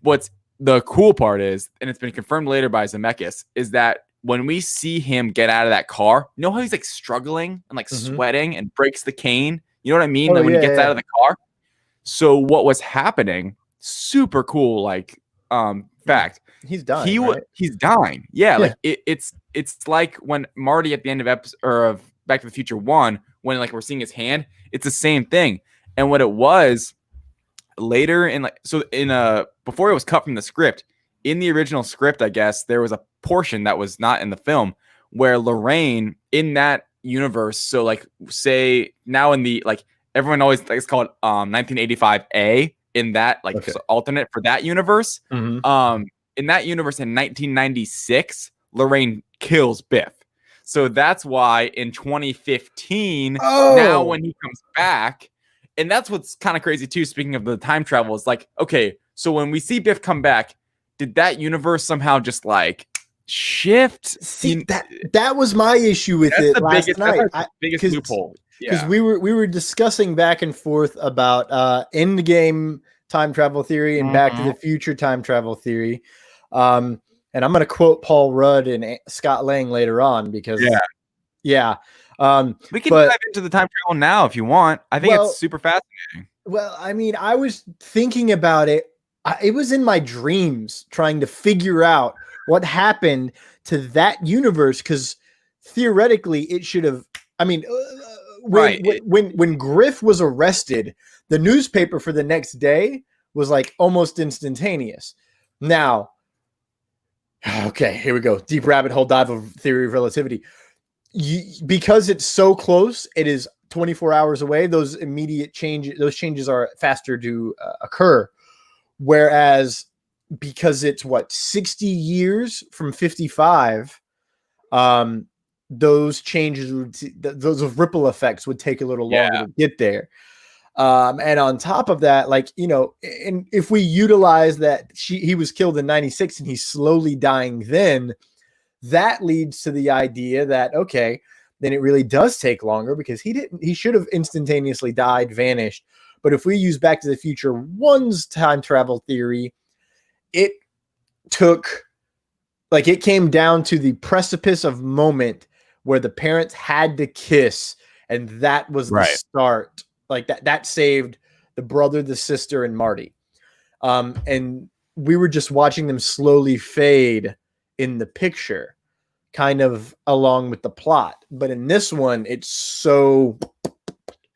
what's the cool part is, and it's been confirmed later by Zemeckis, is that when we see him get out of that car, you know how he's like struggling and like sweating and breaks the cane? You know what I mean? When he gets out of the car. So what was happening, super cool, like fact. He's dying. He's dying. Yeah. Like it's like when Marty at the end of of Back to the Future 1, when like we're seeing his hand, it's the same thing. And what it was later before it was cut from the script, in the original script, I guess there was a portion that was not in the film where Lorraine in that universe. So like, say now in the, like, everyone always like, it's called 1985A in that like alternate for that universe. In that universe in 1996, Lorraine kills Biff. So that's why in 2015, now when he comes back, and that's what's kind of crazy too, speaking of the time travel, is like, okay, So when we see Biff come back, did that universe somehow just like shift? See, that was my issue with it last night. That's the biggest loophole. Because we were discussing back and forth about Endgame time travel theory and Back to the Future time travel theory. And I'm going to quote Paul Rudd and Scott Lang later on because we can dive into the time travel now if you want. I think it's super fascinating. Well, I mean, I was thinking about it. It was in my dreams trying to figure out what happened to that universe because theoretically it should have. I mean, when Griff was arrested, the newspaper for the next day was like almost instantaneous. Now, okay, here we go. Deep rabbit hole dive of theory of relativity. Because it's so close, it is 24 hours away. Those immediate changes are faster to occur. Whereas because it's 60 years from 55, those changes, those ripple effects would take a little longer to get there. And on top of that, and if we utilize that he was killed in 96 and he's slowly dying then, that leads to the idea that, okay, then it really does take longer because he should have instantaneously died, vanished. But if we use Back to the Future 1's time travel theory, it came down to the precipice of moment where the parents had to kiss. And that was the start. Like that saved the brother, the sister, and Marty. And we were just watching them slowly fade in the picture, kind of along with the plot. But in this one, it's so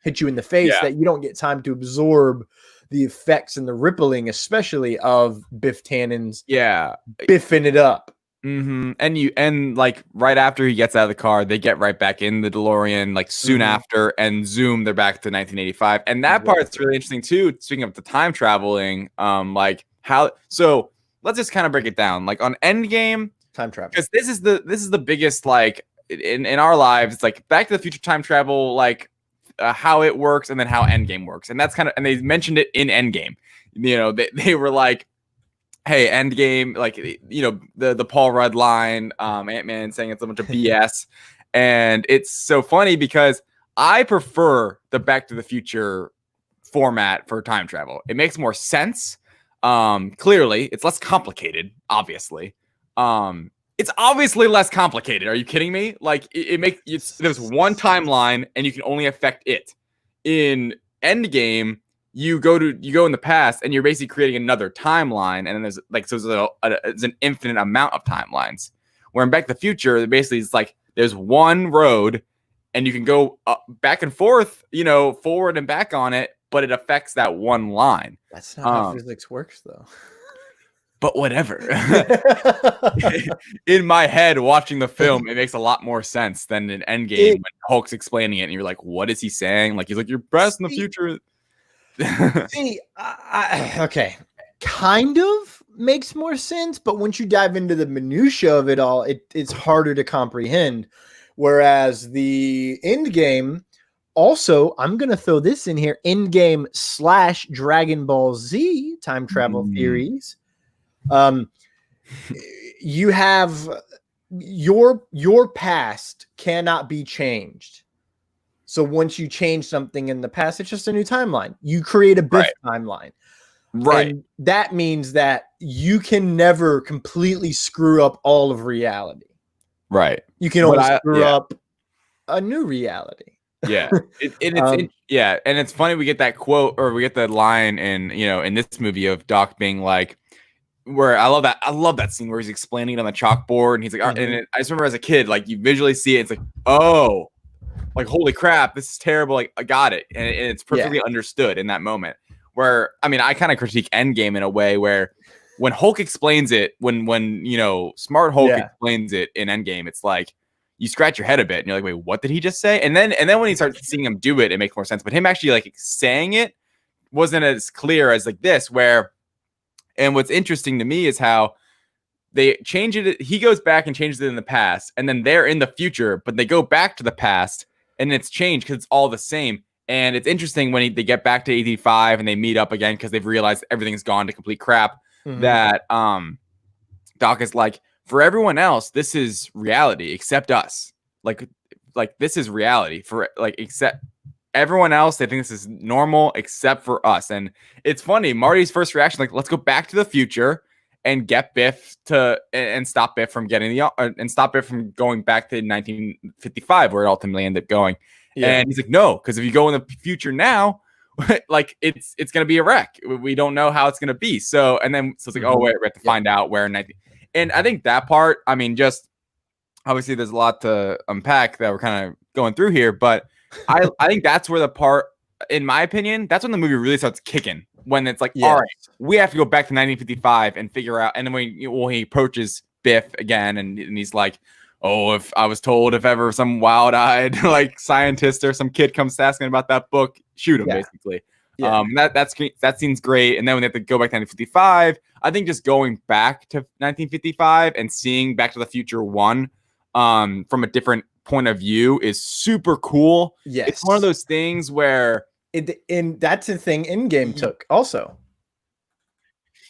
hit you in the face that you don't get time to absorb the effects and the rippling, especially of Biff Tannen's biffing it up. And like right after he gets out of the car, they get right back in the DeLorean, like soon after, and zoom, they're back to 1985. And that part's really interesting too. Speaking of the time traveling, so let's just kind of break it down. Like on Endgame, time travel, because this is the biggest, like in our lives, it's like Back to the Future time travel, like how it works and then how Endgame works. And that's and they mentioned it in Endgame. They were like, hey, Endgame, like, the Paul Rudd line, Ant-Man saying it's a bunch of BS. And it's so funny because I prefer the Back to the Future format for time travel. It makes more sense. Clearly, it's less complicated, obviously. It's obviously less complicated. Are you kidding me? Like, there's one timeline and you can only affect it. In Endgame, you go in the past and you're basically creating another timeline, and then there's it's an infinite amount of timelines. Where in Back to the Future, basically it's like there's one road and you can go back and forth, forward and back on it, but it affects that one line. That's not how physics works, though. But whatever. In my head, watching the film, it makes a lot more sense than in Endgame when Hulk's explaining it, and you're like, "What is he saying?" Like he's like, "You're best in the future." See, okay, kind of makes more sense, but once you dive into the minutia of it all, it's harder to comprehend. Whereas the Endgame, also, I'm gonna throw this in here: Endgame / Dragon Ball Z time travel theories. You have your past cannot be changed. So once you change something in the past, it's just a new timeline. You create a Biff timeline. Right. And that means that you can never completely screw up all of reality. Right. You can only screw up a new reality. Yeah. And it's funny we get that quote, or we get that line in this movie of Doc being like, where I love that scene where he's explaining it on the chalkboard and he's like, and I just remember as a kid, like you visually see it, it's like, oh, like, holy crap, this is terrible. Like, I got it. And it's perfectly understood in that moment. Where, I mean, I kind of critique Endgame in a way where when Hulk explains it, when smart Hulk explains it in Endgame, it's like you scratch your head a bit and you're like, wait, what did he just say? And then when you start seeing him do it, it makes more sense. But him actually like saying it wasn't as clear as like this, where, and what's interesting to me is how they change it. He goes back and changes it in the past, and then they're in the future, but they go back to the past and it's changed because it's all the same. And it's interesting when they get back to 85 and they meet up again because they've realized everything's gone to complete crap. That Doc is like, for everyone else, this is reality except us. Like this is reality for like except everyone else. They think this is normal except for us. And it's funny. Marty's first reaction, like, let's go back to the future and get Biff and stop Biff from getting and stop Biff from going back to 1955 where it ultimately ended up going. Yeah. And he's like, no, because if you go in the future now, like it's gonna be a wreck. We don't know how it's gonna be. So it's like, oh wait, we have to find out where. And I think that part, I mean, just obviously there's a lot to unpack that we're kind of going through here, but I think that's where the part, in my opinion, that's when the movie really starts kicking. When it's like, all right, we have to go back to 1955 and figure out. And then when he approaches Biff again, and he's like, oh, if I was told if ever some wild-eyed like scientist or some kid comes asking about that book, shoot him, basically. Yeah. That seems great. And then when they have to go back to 1955, I think just going back to 1955 and seeing Back to the Future 1 from a different point of view is super cool. Yes. It's one of those things where and that's the thing Endgame took also.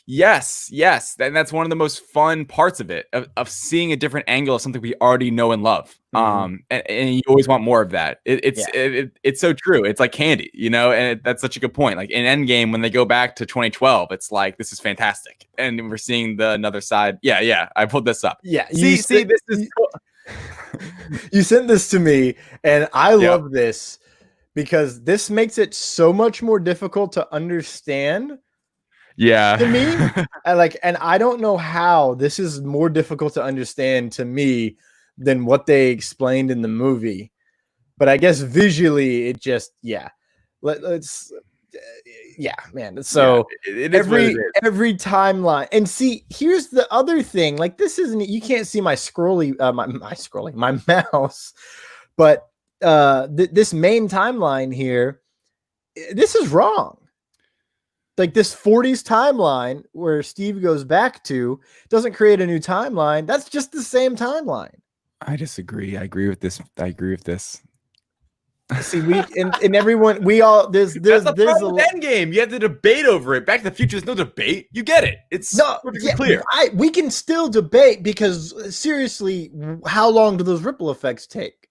Yes. And that's one of the most fun parts of it, of seeing a different angle of something we already know and love. And you always want more of that. It's so true. It's like candy, and that's such a good point. Like in Endgame, when they go back to 2012, it's like, this is fantastic. And we're seeing another side. Yeah. I pulled this up. Yeah. This is cool. You sent this to me, and I love this because this makes it so much more difficult to understand. Yeah. To me, and I don't know how this is more difficult to understand to me than what they explained in the movie. But I guess visually it just, let's man. So it is every timeline. And see, here's the other thing. Like, this isn't, you can't see my my mouse, but this main timeline here, this is wrong. Like this 40s timeline where Steve goes back to doesn't create a new timeline. That's just the same timeline. I disagree. I agree with this. See, everyone, we all there's a Endgame. You have to debate over it. Back to the Future, there's no debate. You get it. It's clear. We can still debate because seriously, how long do those ripple effects take?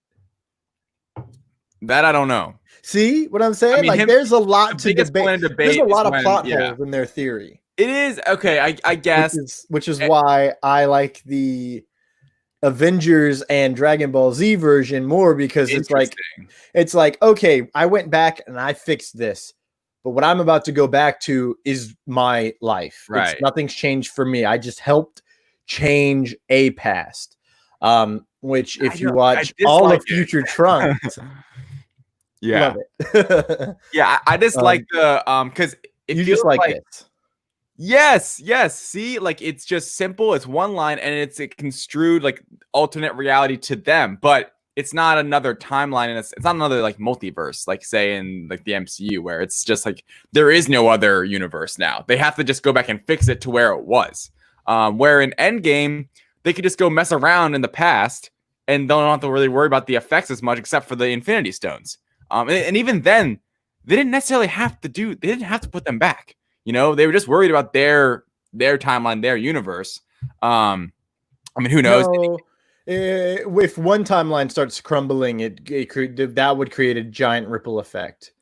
That I don't know. See what I'm saying? I mean, there's a lot to debate. There's a lot of plot holes in their theory. It is okay. I guess, which is why I like the Avengers and Dragon Ball Z version more, because it's like, okay, I went back and I fixed this, but what I'm about to go back to is my life. Right. Nothing's changed for me. I just helped change a past. Which if you watch all of Future Trunks. Yeah. Love it. Yeah, I just like the because it you feels just like it. Yes. See, like it's just simple. It's one line, and it's construed like alternate reality to them, but it's not another timeline, and it's not another like multiverse, like say in like the MCU, where it's just like there is no other universe now. They have to just go back and fix it to where it was. Where in Endgame, they could just go mess around in the past and don't have to really worry about the effects as much, except for the Infinity Stones. And even then, they didn't necessarily have to they didn't have to put them back. They were just worried about their timeline, their universe. I mean, who knows? No, if one timeline starts crumbling, that would create a giant ripple effect.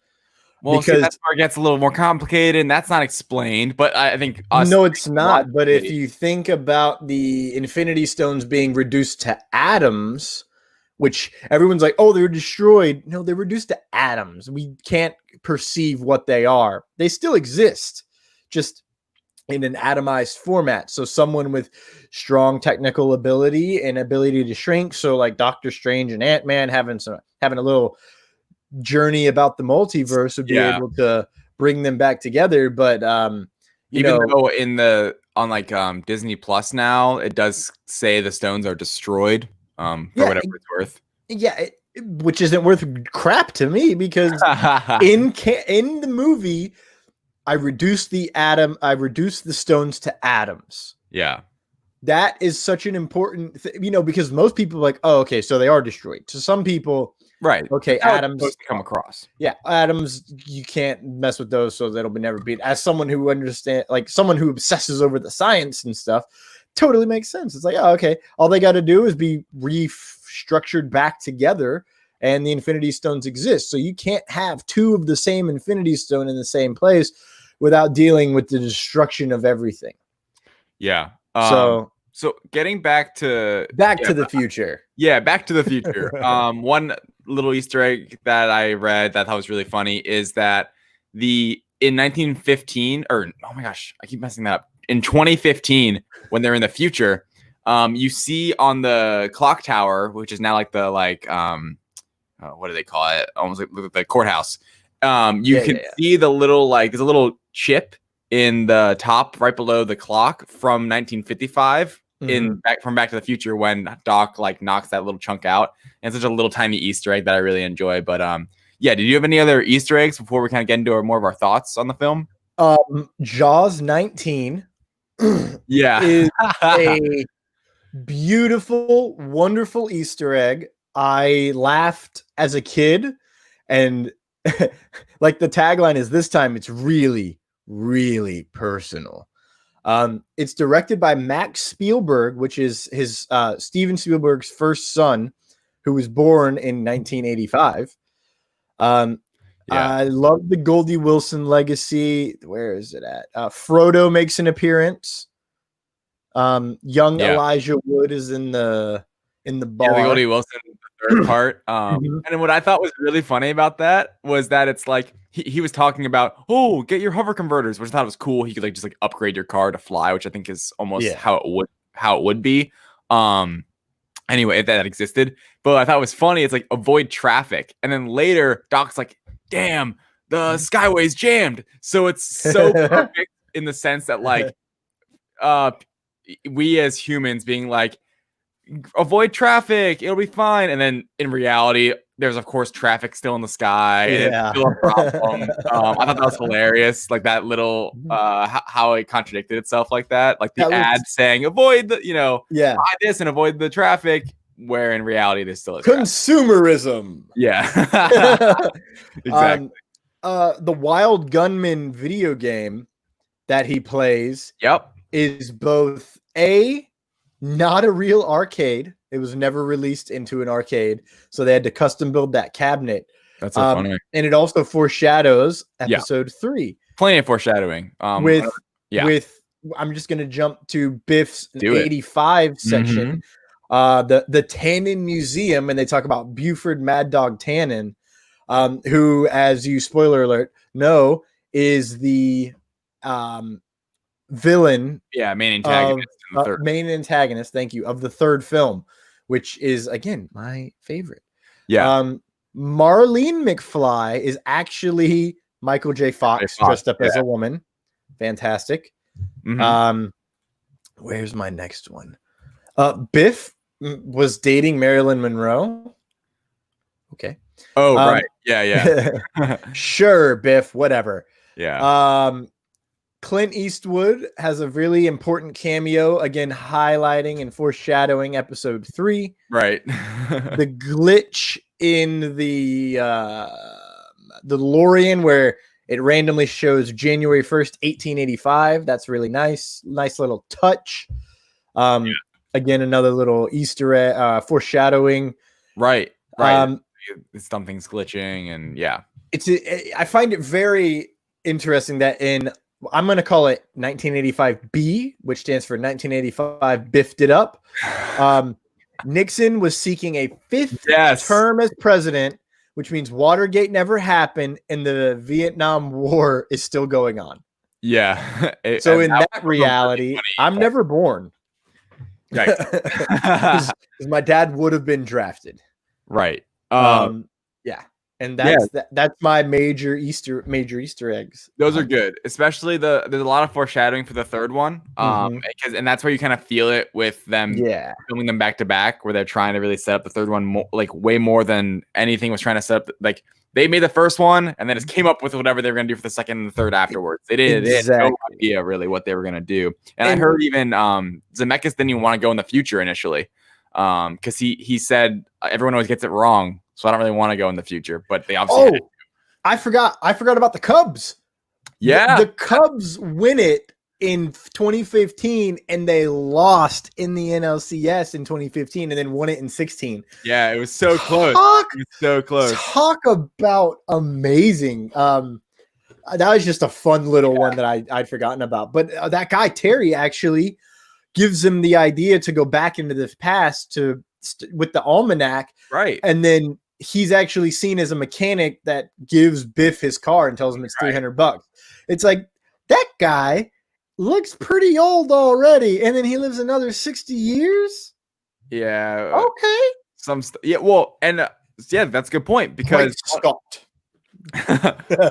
Well, because that's where it gets a little more complicated, and that's not explained. But I think no, it's not. But if you think about the Infinity Stones being reduced to atoms, which everyone's like, oh, they were destroyed. No, they're reduced to atoms. We can't perceive what they are. They still exist, just in an atomized format. So someone with strong technical ability and ability to shrink. So like Doctor Strange and Ant-Man having a little journey about the multiverse would be able to bring them back together. But even though on Disney Plus now, it does say the stones are destroyed. For whatever it's worth. Yeah, which isn't worth crap to me, because in the movie, I reduced the stones to atoms. Yeah. That is such an important because most people are like, oh, okay, so they are destroyed. To some people, Right. Okay, That's how it's atoms supposed to come across. Yeah, atoms, you can't mess with those, so that'll be never beat. As someone who understands, like someone who obsesses over the science and stuff, totally makes sense. It's like, oh, okay, all they got to do is be restructured back together, and the Infinity Stones exist. So you can't have two of the same Infinity Stone in the same place without dealing with the destruction of everything. Yeah. So getting back to the future. Yeah, Back to the Future. One little Easter egg that I read that I thought was really funny is that in 1915, or oh my gosh, I keep messing that up. In 2015, when they're in the future, you see on the clock tower, which is now like the what do they call it? Almost like the courthouse. You can see the little there's a little chip in the top right below the clock from 1955 from Back to the Future when Doc knocks that little chunk out. And it's such a little tiny Easter egg that I really enjoy. But yeah, did you have any other Easter eggs before we kind of get into more of our thoughts on the film? Jaws 19 yeah is a beautiful, wonderful Easter egg. I laughed as a kid, and like the tagline is, this time it's really, really personal. It's directed by Max Spielberg, which is his Steven Spielberg's first son, who was born in 1985. I love the Goldie Wilson legacy. Where is it at? Frodo makes an appearance. Young Elijah Wood is in the bar. The Goldie Wilson third part. And what I thought was really funny about that was that it's like he was talking about, oh, get your hover converters, which I thought was cool. He could just upgrade your car to fly, which I think is almost how it would be. Anyway, if that existed. But I thought it was funny. It's avoid traffic. And then later, Doc's like, damn, the Skyway's jammed. So it's so perfect in the sense that we as humans being avoid traffic, it'll be fine. And then in reality, there's of course traffic still in the sky. And it's still a problem. I thought that was hilarious. That little how it contradicted itself like that. The ad saying avoid the buy this and avoid the traffic, where in reality there still is consumerism. Exactly. The Wild Gunman video game that he plays is both not a real arcade. It was never released into an arcade, so they had to custom build that cabinet. That's so funny. And it also foreshadows episode 3. Plenty of foreshadowing. With I'm just gonna jump to Biff's 85 section. The Tannen Museum, and they talk about Buford Mad Dog Tannen, who, as you spoiler alert, know is the villain, main antagonist, thank you, of the third film, which is again my favorite. Marlene McFly is actually Michael J. Fox dressed up as a woman. Fantastic. Where's my next one? Biff was dating Marilyn Monroe. Okay. Oh, right. Yeah. Sure, Biff, whatever. Yeah. Clint Eastwood has a really important cameo, again highlighting and foreshadowing episode 3. Right. The glitch in the DeLorean where it randomly shows January 1st, 1885. That's really nice. Nice little touch. Again, another little Easter egg, foreshadowing. Right. Something's glitching, and I find it very interesting that I'm going to call it 1985B, which stands for 1985 Biffed It Up. Nixon was seeking a 5th term as president, which means Watergate never happened and the Vietnam War is still going on. Yeah. So in that reality, I'm never born. Right. Because my dad would have been drafted. Right. And that's my major Easter eggs. Those are good, especially there's a lot of foreshadowing for the third one, and that's where you kind of feel it with them filming them back to back, where they're trying to really set up the third one way more than anything was trying to set up. They made the first one and then just came up with whatever they were going to do for the second and the third afterwards. They had no idea really what they were going to do. And I heard even Zemeckis didn't even want to go in the future initially, because he said everyone always gets it wrong. so I don't really want to go in the future. But they obviously. Oh, I forgot about the Cubs. Yeah, the Cubs win it in 2015, and they lost in the NLCS in 2015, and then won it in 16. Yeah, it was so close. It was so close. Talk about amazing. That was just a fun little one that I'd forgotten about. But that guy Terry actually gives him the idea to go back into the past with the almanac, right? And then he's actually seen as a mechanic that gives Biff his car and tells him it's $300. It's like, that guy looks pretty old already, and then he lives another 60 years. Yeah. Okay. Yeah. Well, and yeah, that's a good point, because Scott.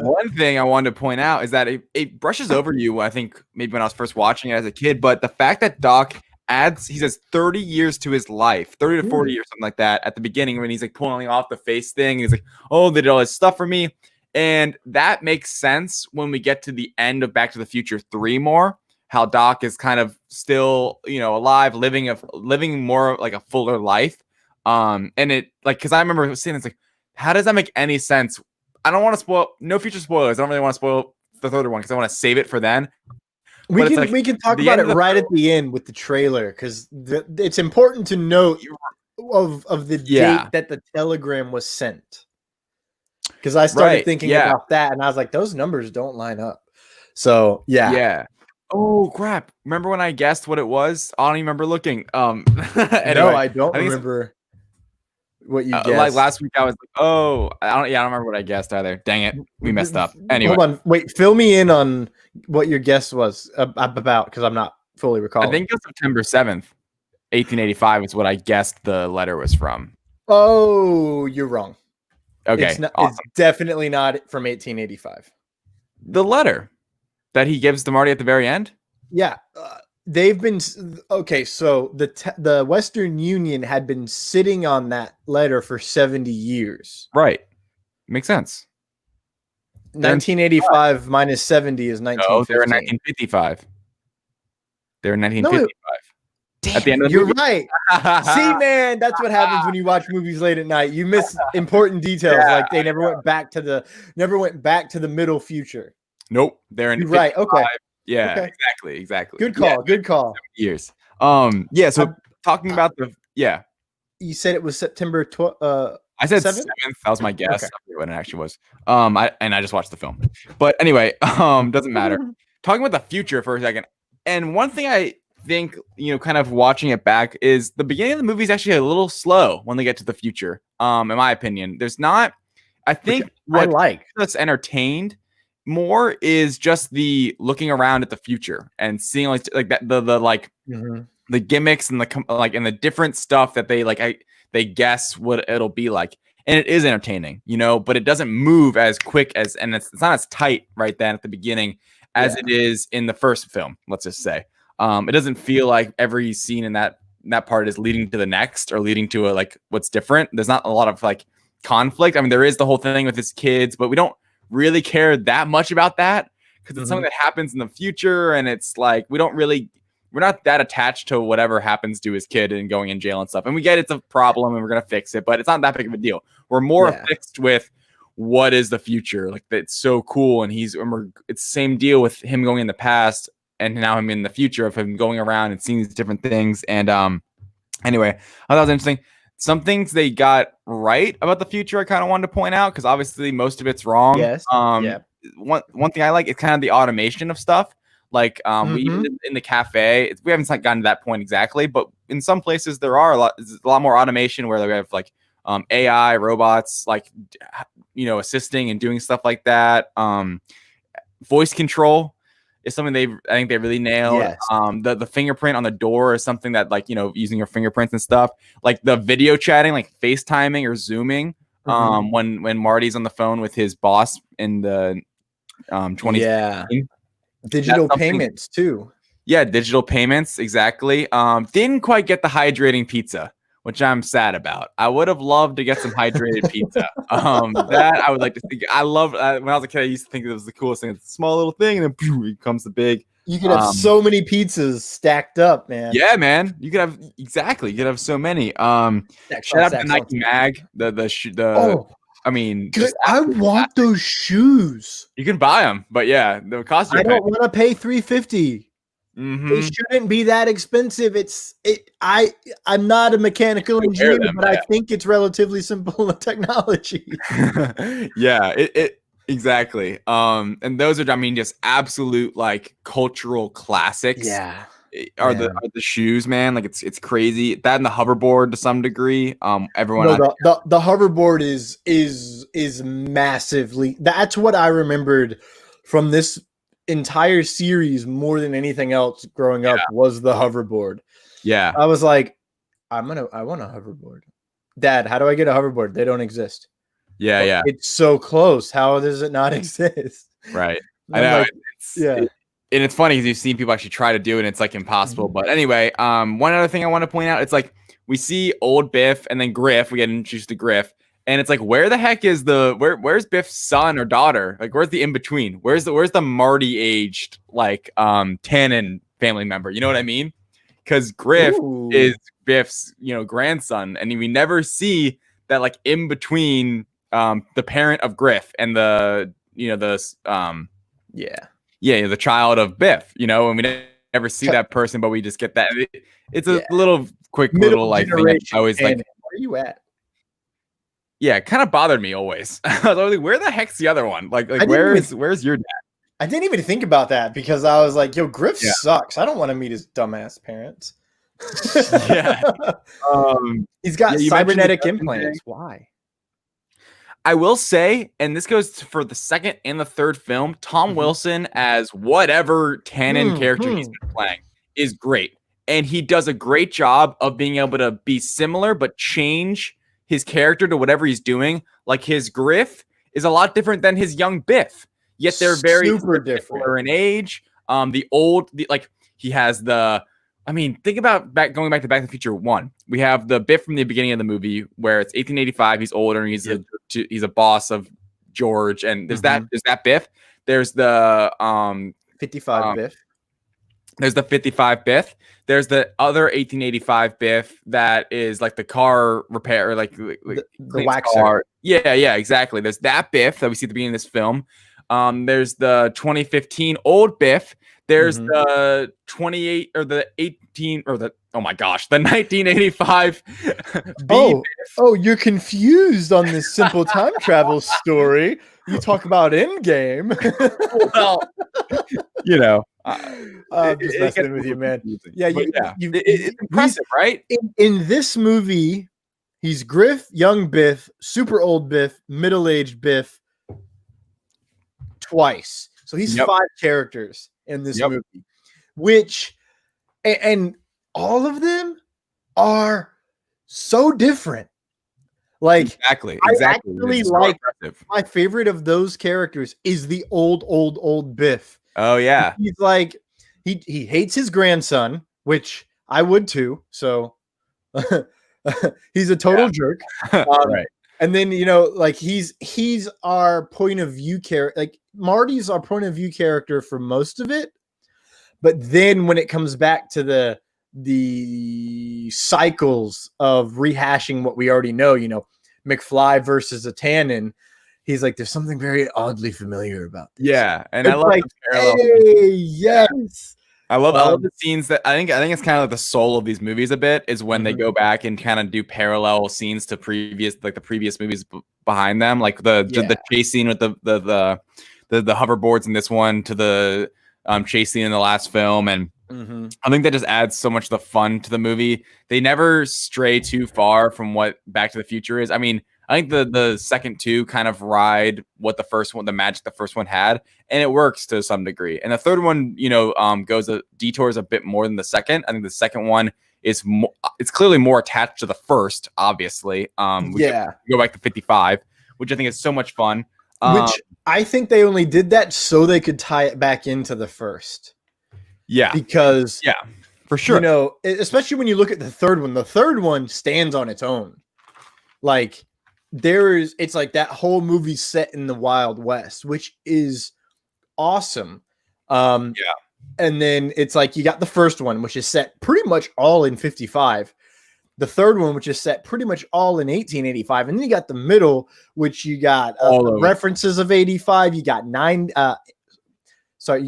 One thing I wanted to point out is that it brushes over you. I think maybe when I was first watching it as a kid, but the fact that Doc he says 30 years to his life, 30 to 40 years, something like that, at the beginning when he's like pulling off the face thing. He's like, oh, they did all this stuff for me. And that makes sense when we get to the end of Back to the Future 3 more, how Doc is kind of still, alive, living more like a fuller life. And it, like, because I remember seeing it's like, how does that make any sense? I don't want to spoil, no future spoilers. I don't really want to spoil the third one because I want to save it for then. We can talk about it right at the end with the trailer, because it's important to note of the date that the telegram was sent. Because I started thinking about that, and I was like, those numbers don't line up. So yeah. Oh crap! Remember when I guessed what it was? I don't even remember looking. Anyway, no, I don't remember what you guessed. Like last week, I was like, "Oh, I don't remember what I guessed either." Dang it, we messed up. Anyway, hold on, wait, fill me in on what your guess was about, because I'm not fully recalling. I think it was September 7th, 1885 is what I guessed the letter was from. Oh, you're wrong. Okay, it's awesome. It's definitely not from 1885. The letter that he gives to Marty at the very end. Yeah. They've been okay. So the Western Union had been sitting on that letter for 70 years. Right. Makes sense. 1985 minus 70 is 1950. No, they're in 1955. They're in 1955. No, damn, at the end of the you're movie. right. See, man, that's what happens when you watch movies late at night. You miss important details, like they never went back to the middle future. Nope. They're in. You're right. Okay. Yeah, okay. Exactly. Good call. Yeah, good call. Years. Yeah. So talking about you said it was September I said 7th? 7th. That was my guess. Okay. I forget when it actually was. I just watched the film. But anyway, doesn't matter. Talking about the future for a second. And one thing I think, kind of watching it back is the beginning of the movie is actually a little slow when they get to the future. In my opinion, there's not. I think what that's entertained more is just the looking around at the future and seeing like that the gimmicks and the different stuff that they guess what it'll be like, and it is entertaining, but it doesn't move as quick as, and it's not as tight right then at the beginning as it is in the first film. Let's just say it doesn't feel like every scene in that part is leading to the next or leading to what's different. There's not a lot of conflict. I mean, there is the whole thing with his kids, but we don't really care that much about that because it's something that happens in the future, and it's like we're not that attached to whatever happens to his kid and going in jail and stuff. And we get it's a problem and we're gonna fix it, but it's not that big of a deal. We're more fixed with what is the future. Like, it's so cool, and it's the same deal with him going in the past and now him in the future of him going around and seeing these different things. And anyway, I thought it was interesting. Some things they got right about the future I kind of wanted to point out, because obviously most of it's wrong. Yes. One thing I like is kind of the automation of stuff. Like we even in the cafe, we haven't gotten to that point exactly, but in some places there's a lot more automation where they have AI robots assisting and doing stuff like that. Voice control is something I think they really nailed. Yes. The fingerprint on the door is something that using your fingerprints and stuff, like the video chatting, like FaceTiming or Zooming. When Marty's on the phone with his boss in the 2016. Digital payments too. Yeah, digital payments, exactly. Didn't quite get the hydrating pizza, which I'm sad about. I would have loved to get some hydrated pizza. That I would like to think. I love when I was a kid. I used to think it was the coolest thing. It's a small little thing, and then it comes the big. You could have so many pizzas stacked up, man. Yeah, man. You could have so many. Shout out to Nike Mag. I mean, I want those shoes. You can buy them, but yeah, the cost. I don't want to pay $350. They shouldn't be that expensive. I'm not a mechanical engineer, but I think it's relatively simple technology. Yeah, it exactly. And those are, I mean, just absolute like cultural classics. Yeah. Are the shoes, man? Like it's crazy. That and the hoverboard to some degree. Everyone. The hoverboard is massively. That's what I remembered from this entire series more than anything else growing up was the hoverboard. Yeah, I was like, I want a hoverboard. Dad, how do I get a hoverboard? They don't exist. Yeah, yeah. It's so close. How does it not exist? Right. I know. Like, and it's funny because you've seen people actually try to do it and it's like impossible. But anyway, one other thing I want to point out, it's like we see old Biff and then Griff. We get introduced to Griff, and it's like, where the heck is where's Biff's son or daughter? Like, where's the in between? Where's the Marty aged like Tannen family member? You know what I mean? Because Griff is Biff's grandson, and we never see that like in between the parent of Griff and the the child of Biff, and we never see that person, but we just get that. It's a little quick little like thing I always like. Where you at? Yeah, it kind of bothered me always. I was like, where the heck's the other one? Like where's your dad? I didn't even think about that because I was like, yo, Griff sucks. I don't want to meet his dumbass parents. Yeah. He's got cybernetic implants. Why? I will say, and this goes for the second and the third film, Tom Wilson as whatever Tannen character he's been playing is great. And he does a great job of being able to be similar, but change his character to whatever he's doing. Like his Griff is a lot different than his young Biff. Yet they're very super different in age. He has the... I mean, think about going back to Back to the Future 1. We have the Biff from the beginning of the movie where it's 1885. He's older and he's a boss of George. And there's that Biff. There's the 55 Biff. There's the 55 Biff. There's the other 1885 Biff that is like the car repair, like the waxer. Car. Yeah, exactly. There's that Biff that we see at the beginning of this film. There's the 2015 old Biff. There's the 28 or the 18 or the the 1985. You're confused on this simple time travel story. You talk about Endgame. Well, I'm just messing with you, man. Yeah, it's impressive, right? In this movie, he's Griff, young Biff, super old Biff, middle-aged Biff, twice. So he's 5 characters in this movie, which and all of them are so different. Like exactly. I actually like my favorite of those characters is the old Biff. Oh yeah, he's like he hates his grandson, which I would too. So he's a total jerk, right? And then like he's our point of view character. Like Marty's our point of view character for most of it, but then when it comes back to the cycles of rehashing what we already know, McFly versus a Tannen, he's like, there's something very oddly familiar about this. Yeah, and I love like, hey, yes. I love all of the scenes that I think it's kind of like the soul of these movies a bit is when they go back and kind of do parallel scenes to the previous movies behind them, like the chase scene with the hoverboards in this one to the chase scene in the last film, and I think that just adds so much of the fun to the movie. They never stray too far from what Back to the Future is. I mean, I think the second two kind of ride what the first one, the magic the first one had, and it works to some degree. And the third one, detours a bit more than the second. I think the second one is it's clearly more attached to the first, obviously. We go back to 55, which I think is so much fun. Which I think they only did that so they could tie it back into the first. Yeah. Because for sure. Especially when you look at the third one stands on its own. Like it's like that whole movie set in the Wild West, which is awesome. And then it's like you got the first one, which is set pretty much all in 55. The third one, which is set pretty much all in 1885. And then you got the middle, which you got references of 85. You got you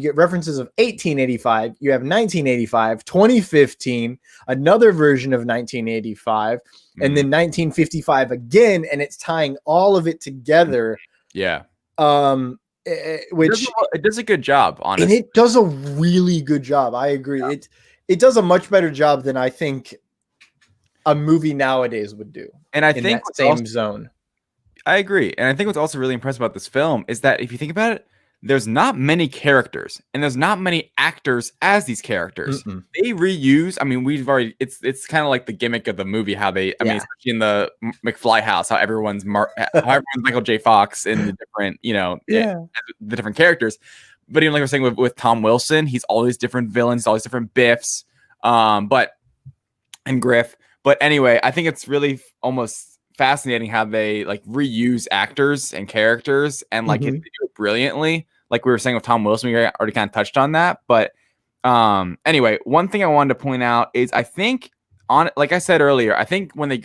get references of 1885. You have 1985, 2015, another version of 1985, and then 1955 again. And it's tying all of it together. Yeah. Which it does a good job, honestly. And it does a really good job. I agree. Yeah. It does a much better job than I think a movie nowadays would do. And I think that same zone. I agree. And I think what's also really impressive about this film is that if you think about it, there's not many characters and there's not many actors as these characters. They reuse. I mean, it's kind of like the gimmick of the movie, how they, I mean, especially in the McFly house, how everyone's Michael J. Fox in the different, the different characters. But even like we're saying with Tom Wilson, he's all these different villains, all these different Biffs, and Griff. But anyway, I think it's really almost fascinating how they like reuse actors and characters and like they do it brilliantly. Like we were saying with Tom Wilson, we already kind of touched on that. But anyway, one thing I wanted to point out is I think like I said earlier, I think when they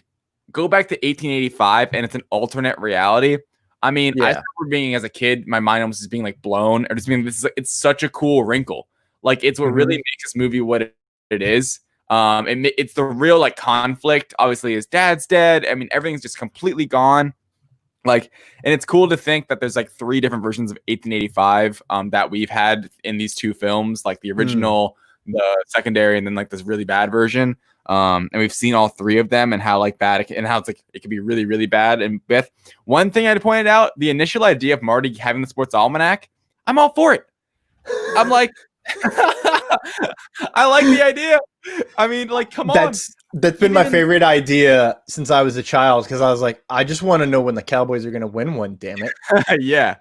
go back to 1885 and it's an alternate reality. I mean, I remember being as a kid, my mind almost is being like blown or just being it's such a cool wrinkle. Like it's what really makes this movie what it is. It's the real like conflict. Obviously, his dad's dead. I mean, everything's just completely gone. Like, and it's cool to think that there's like 3 different versions of 1885 that we've had in these 2 films, like the original, the secondary, and then like this really bad version. And we've seen all 3 of them and how like bad and how it's like it could be really, really bad. And with one thing I had pointed out, the initial idea of Marty having the sports almanac, I'm all for it. I'm like, I like the idea. I mean, like, come on. That's been my favorite idea since I was a child because I was like, I just want to know when the Cowboys are going to win one. Damn it! Yeah,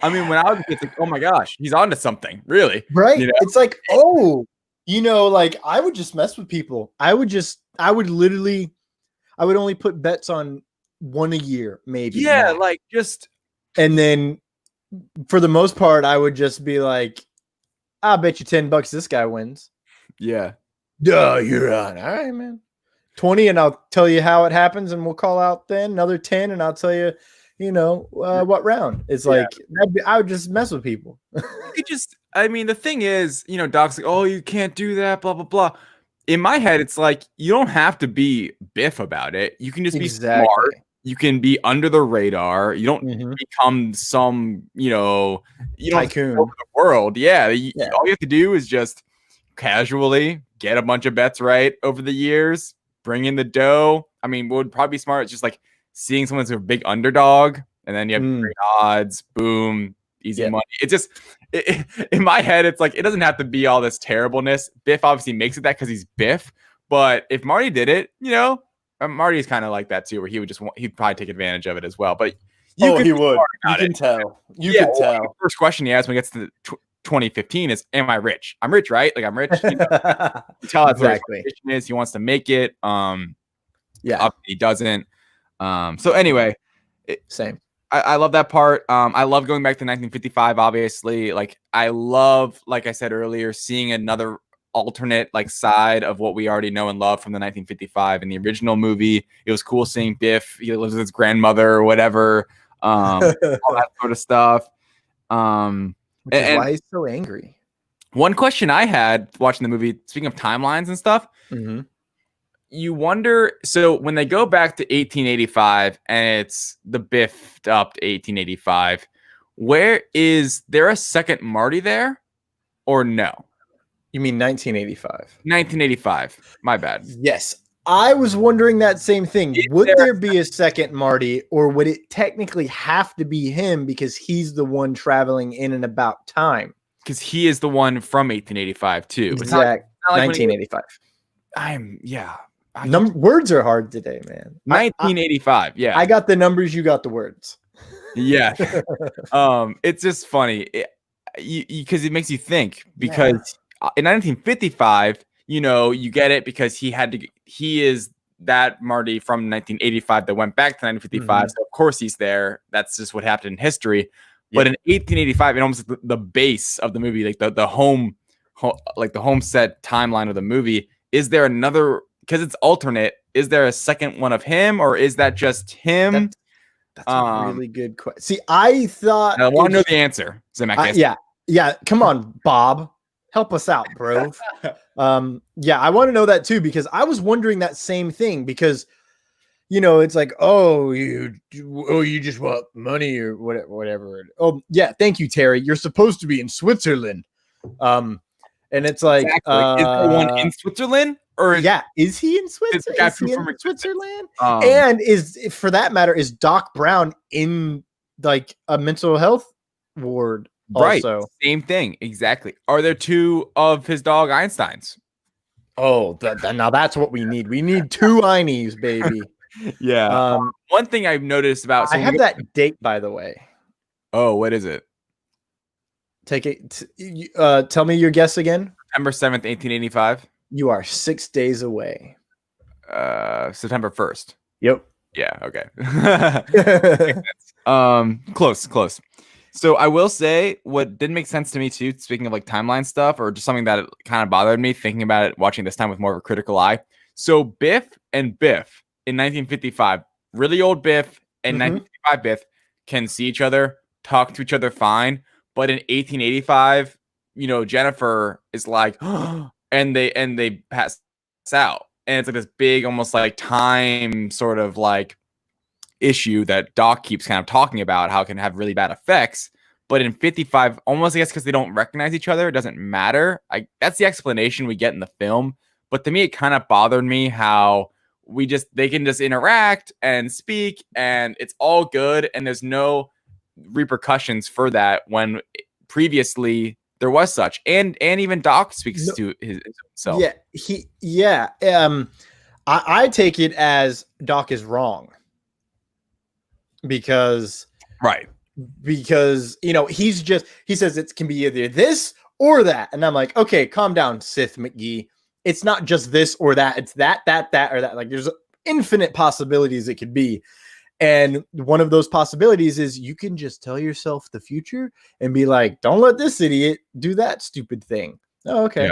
I mean, when I was a kid, it's like, oh my gosh, he's onto something, really, right? You know? It's like, like I would just mess with people. I would only put bets on one a year, maybe. Yeah, like just, and then for the most part, I would just be like, I'll bet you $10 this guy wins. Yeah. Duh, you're on. All right, man. 20 and I'll tell you how it happens and we'll call out then another 10 and I'll tell you, what round. It's like, I would just mess with people. I mean, the thing is, Doc's like, oh, you can't do that, blah, blah, blah. In my head, it's like, you don't have to be Biff about it. You can just be smart. You can be under the radar. You don't become some, you don't tycoon over the world. Yeah. All you have to do is just casually get a bunch of bets right over the years, bring in the dough. I mean, what would probably be smart is just like seeing someone that's a big underdog, and then you have great odds, boom, easy money. It's just in my head, it's like it doesn't have to be all this terribleness. Biff obviously makes it that because he's Biff, but if Marty did it, Marty's kind of like that too, where he'd probably take advantage of it as well. But he would. You can tell. You can tell. The first question he asks when he gets to 2015 is, am I rich? I'm rich, right? Like I'm rich. You tell exactly. He wants to make it. Obviously he doesn't. So anyway, same. I love that part. I love going back to 1955. Obviously, like I love, like I said earlier, seeing another alternate like side of what we already know and love from the 1955 in the original movie. It was cool seeing Biff. He lives with his grandmother or whatever. All that sort of stuff. Which is why he's so angry. One question I had watching the movie, speaking of timelines and stuff, you wonder, so when they go back to 1885 and it's the Biffed up to 1885, is there a second Marty there or no? You mean 1985? 1985. My bad. Yes. I was wondering that same thing. Would there be a second Marty, or would it technically have to be him because he's the one traveling in and about time? Because he is the one from 1885 too. Exactly. It's not like 1985. Words are hard today, man. 1985. Yeah. I got the numbers. You got the words. Yeah. It's just funny because it makes you think because in 1955, you get it because he is that Marty from 1985 that went back to 1955. So of course he's there. That's just what happened in history. But in 1885, it almost the base of the movie, like the home like the home set timeline of the movie, is there another, because it's alternate, is there a second one of him, or is that just him? That's a really good question. See, I thought I want to know the answer. Yeah. Come on, Bob, help us out, bro. Yeah, I want to know that too, because I was wondering that same thing, because it's like, you just want money or whatever. Oh yeah, thank you, Terry. You're supposed to be in Switzerland. And it's like, exactly. Is there one in Switzerland? Or is he in Switzerland? And for that matter, is Doc Brown in like a mental health ward? Right. Also, same thing. Exactly. Are there two of his dog Einsteins? Oh, now that's what we need. We need two Einies, baby. Yeah. One thing I've noticed about. I have that date, by the way. Oh, what is it? Take it. Tell me your guess again. September 7th, 1885. You are 6 days away. September 1st. Yep. Yeah. Okay. Close. So I will say what didn't make sense to me too, speaking of like timeline stuff, or just something that kind of bothered me thinking about it, watching this time with more of a critical eye. So Biff and Biff in 1955, really old Biff and 1955 Biff can see each other, talk to each other fine. But in 1885, Jennifer is like, and they pass out. And it's like this big, almost like time sort of like issue that Doc keeps kind of talking about, how it can have really bad effects. But in 55, almost I guess because they don't recognize each other, it doesn't matter. That's the explanation we get in the film. But to me, it kind of bothered me how they can just interact and speak and it's all good. And there's no repercussions for that when previously there was such. And even Doc speaks to himself. Yeah. I take it as Doc is wrong. Because he says it can be either this or that, and I'm like, okay, calm down, Sith McGee. It's not just this or that, it's that or that. Like, there's infinite possibilities it could be, and one of those possibilities is you can just tell yourself the future and be like, don't let this idiot do that stupid thing. Oh, okay.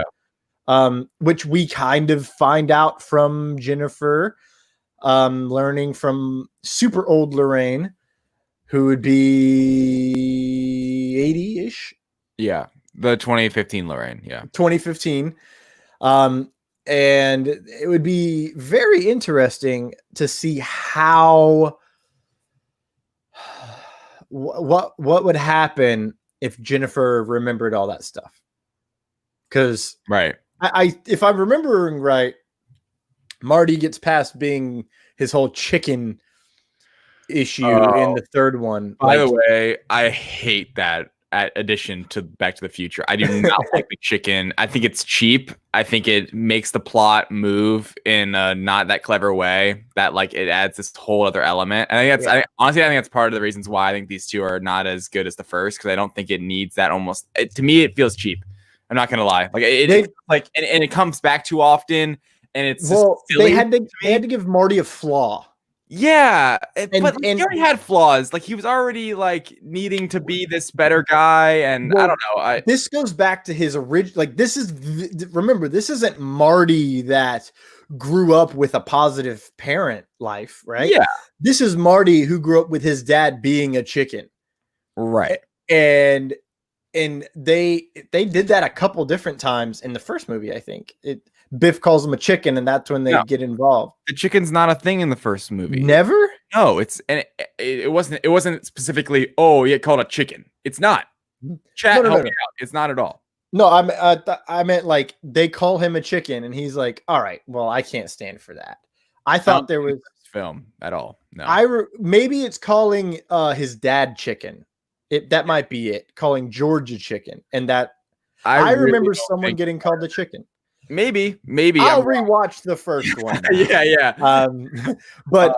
Which we kind of find out from Jennifer, learning from super old Lorraine, who would be 80-ish. Yeah, the 2015 Lorraine. Yeah, 2015. And it would be very interesting to see how what would happen if Jennifer remembered all that stuff. Because if I'm remembering right, Marty gets past being his whole chicken issue in the third one. By the way, I hate that addition to Back to the Future. I do not like the chicken. I think it's cheap. I think it makes the plot move in a not that clever way, that like it adds this whole other element. And I think honestly think that's part of the reasons why I think these two are not as good as the first, because I don't think it needs that to me it feels cheap. I'm not gonna lie. Like and it comes back too often. And it's they had to give Marty a flaw. Yeah, but he already had flaws. Like, he was already like needing to be this better guy, and I don't know. This goes back to his original. Like, remember, this isn't Marty that grew up with a positive parent life, right? Yeah, this is Marty who grew up with his dad being a chicken, right? And they did that a couple different times in the first movie. I think Biff calls him a chicken, and that's when they get involved. The chicken's not a thing in the first movie. Never? No, it wasn't specifically, oh, you called a chicken. It's not. Chat, help me out. It's not at all. No, I meant like they call him a chicken, and he's like, all right, well, I can't stand for that. I thought there was film at all. No. Maybe it's calling his dad chicken. That might be it. Calling George a chicken, and that I remember someone getting called a chicken. Maybe I'll rewatch the first one. yeah. But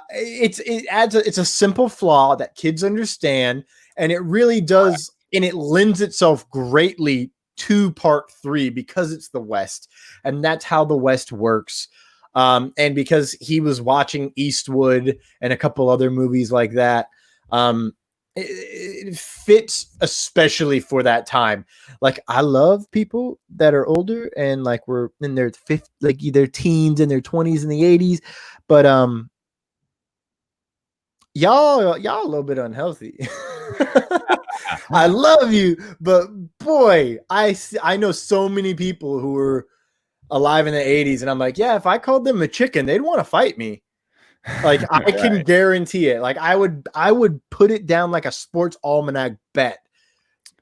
it's a simple flaw that kids understand, and it really does, and it lends itself greatly to part 3 because it's the West, and that's how the West works. And because he was watching Eastwood and a couple other movies like that, it fits especially for that time. Like, I love people that are older and like we're in their like their teens and their 20s in the 80s, but y'all a little bit unhealthy. I love you, but boy, I know so many people who were alive in the 80s, and I'm like, yeah, if I called them a chicken, they'd want to fight me. Like, I can guarantee it. Like, I would put it down like a sports almanac bet.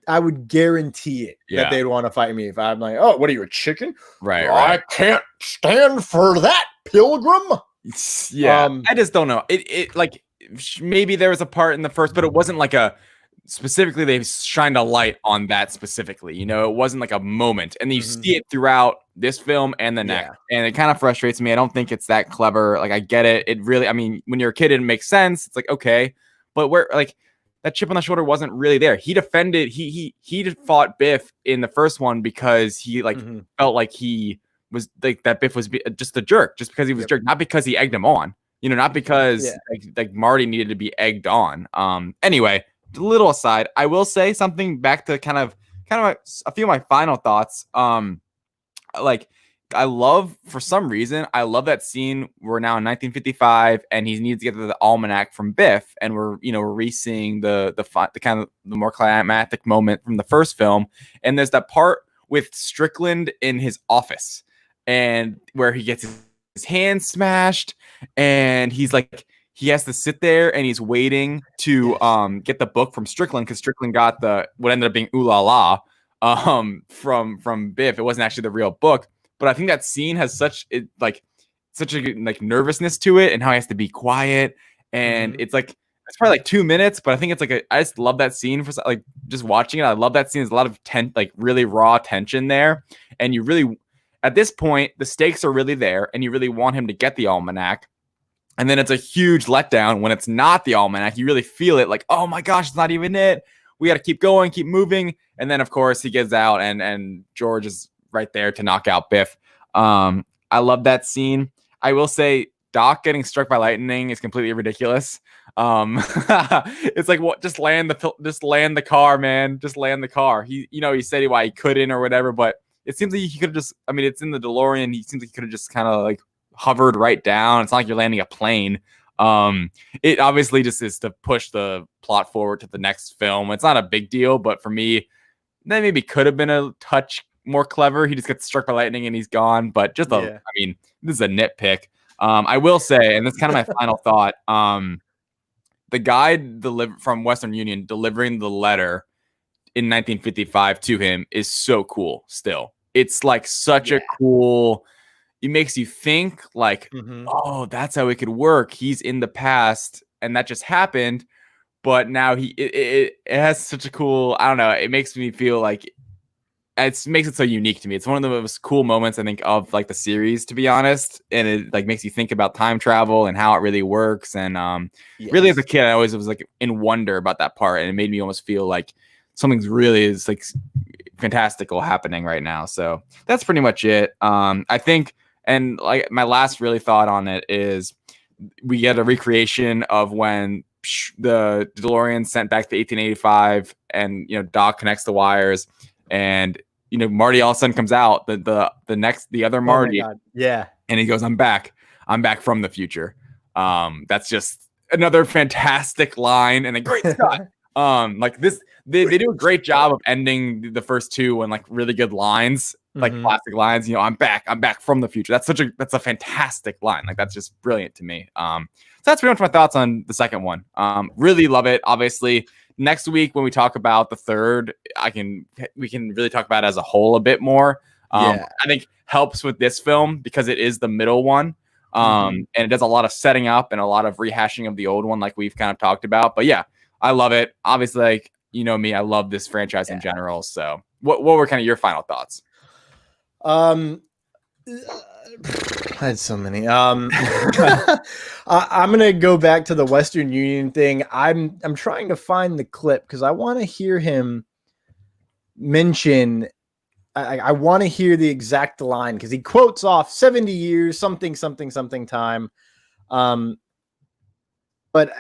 I would guarantee it that they'd want to fight me if I'm like, oh, what are you, a chicken? Right. I can't stand for that, Pilgrim. Yeah, I just don't know. It like maybe there was a part in the first, but it wasn't like a specifically they shined a light on that specifically. You know, it wasn't like a moment, and you see it throughout this film and the next, and it kind of frustrates me. I don't think it's that clever. Like, I get it. It really, I mean, when you're a kid, it makes sense. It's like, okay, but where like that chip on the shoulder wasn't really there. He defended. He fought Biff in the first one because he like felt like he was like that Biff was just a jerk, just because he was a jerk, not because he egged him on. You know, not because like Marty needed to be egged on. Anyway, a little aside, I will say something back to kind of a few of my final thoughts. Like, I love, for some reason, I love that scene. We're now in 1955, and he needs to get to the almanac from Biff, and we're re-seeing the kind of the more climactic moment from the first film. And there's that part with Strickland in his office, and where he gets his hand smashed, and he's like, he has to sit there and he's waiting to get the book from Strickland, because Strickland got what ended up being Ooh La La from Biff. It wasn't actually the real book, but I think that scene has such a like nervousness to it, and how he has to be quiet, and it's like it's probably like 2 minutes, but I think it's like I just love that scene for like just watching it. I love that scene. There's a lot of like really raw tension there, and you really, at this point, the stakes are really there, and you really want him to get the almanac. And then it's a huge letdown when it's not the almanac. You really feel it, like, oh my gosh, it's not even it. We got to keep going, keep moving. And then, of course, he gets out, and George is right there to knock out Biff. I love that scene. I will say, Doc getting struck by lightning is completely ridiculous. It's like, what? Just land the car, man. Just land the car. He said why he couldn't or whatever, but it seems like he could have just. I mean, it's in the DeLorean. He seems like he could have just kind of like hovered right down. It's not like you're landing a plane. It obviously just is to push the plot forward to the next film. It's not a big deal, but for me, that maybe could have been a touch more clever. He just gets struck by lightning and he's gone. But just I mean, this is a nitpick. I will say, and that's kind of my final thought. The guy from Western Union delivering the letter in 1955 to him is so cool. Still, it's like such a cool. It makes you think like, oh, that's how it could work. He's in the past, and that just happened. But now it has such a cool. I don't know. It makes me feel like it makes it so unique to me. It's one of the most cool moments, I think, of like the series, to be honest. And it like makes you think about time travel and how it really works. And really, as a kid, I always was like in wonder about that part, and it made me almost feel like something's really is like fantastical happening right now. So that's pretty much it. I think. And like my last really thought on it is we get a recreation of when the DeLorean sent back to 1885, and Doc connects the wires, and Marty all of a sudden comes out, the other Marty, and he goes, I'm back from the future. That's just another fantastic line and a great shot. Like this, they do a great job of ending the first two on like really good lines. Like classic lines, I'm back from the future. That's a fantastic line. Like, that's just brilliant to me. So that's pretty much my thoughts on the second one. Really love it. Obviously, next week when we talk about the third, we can really talk about it as a whole a bit more. I think helps with this film because it is the middle one. And it does a lot of setting up and a lot of rehashing of the old one, like we've kind of talked about. But yeah, I love it. Obviously, like, me, I love this franchise in general. So what were kind of your final thoughts? I had so many. I'm gonna go back to the Western Union thing. I'm trying to find the clip because I want to hear him mention. I want to hear the exact line because he quotes off 70 years, something time. but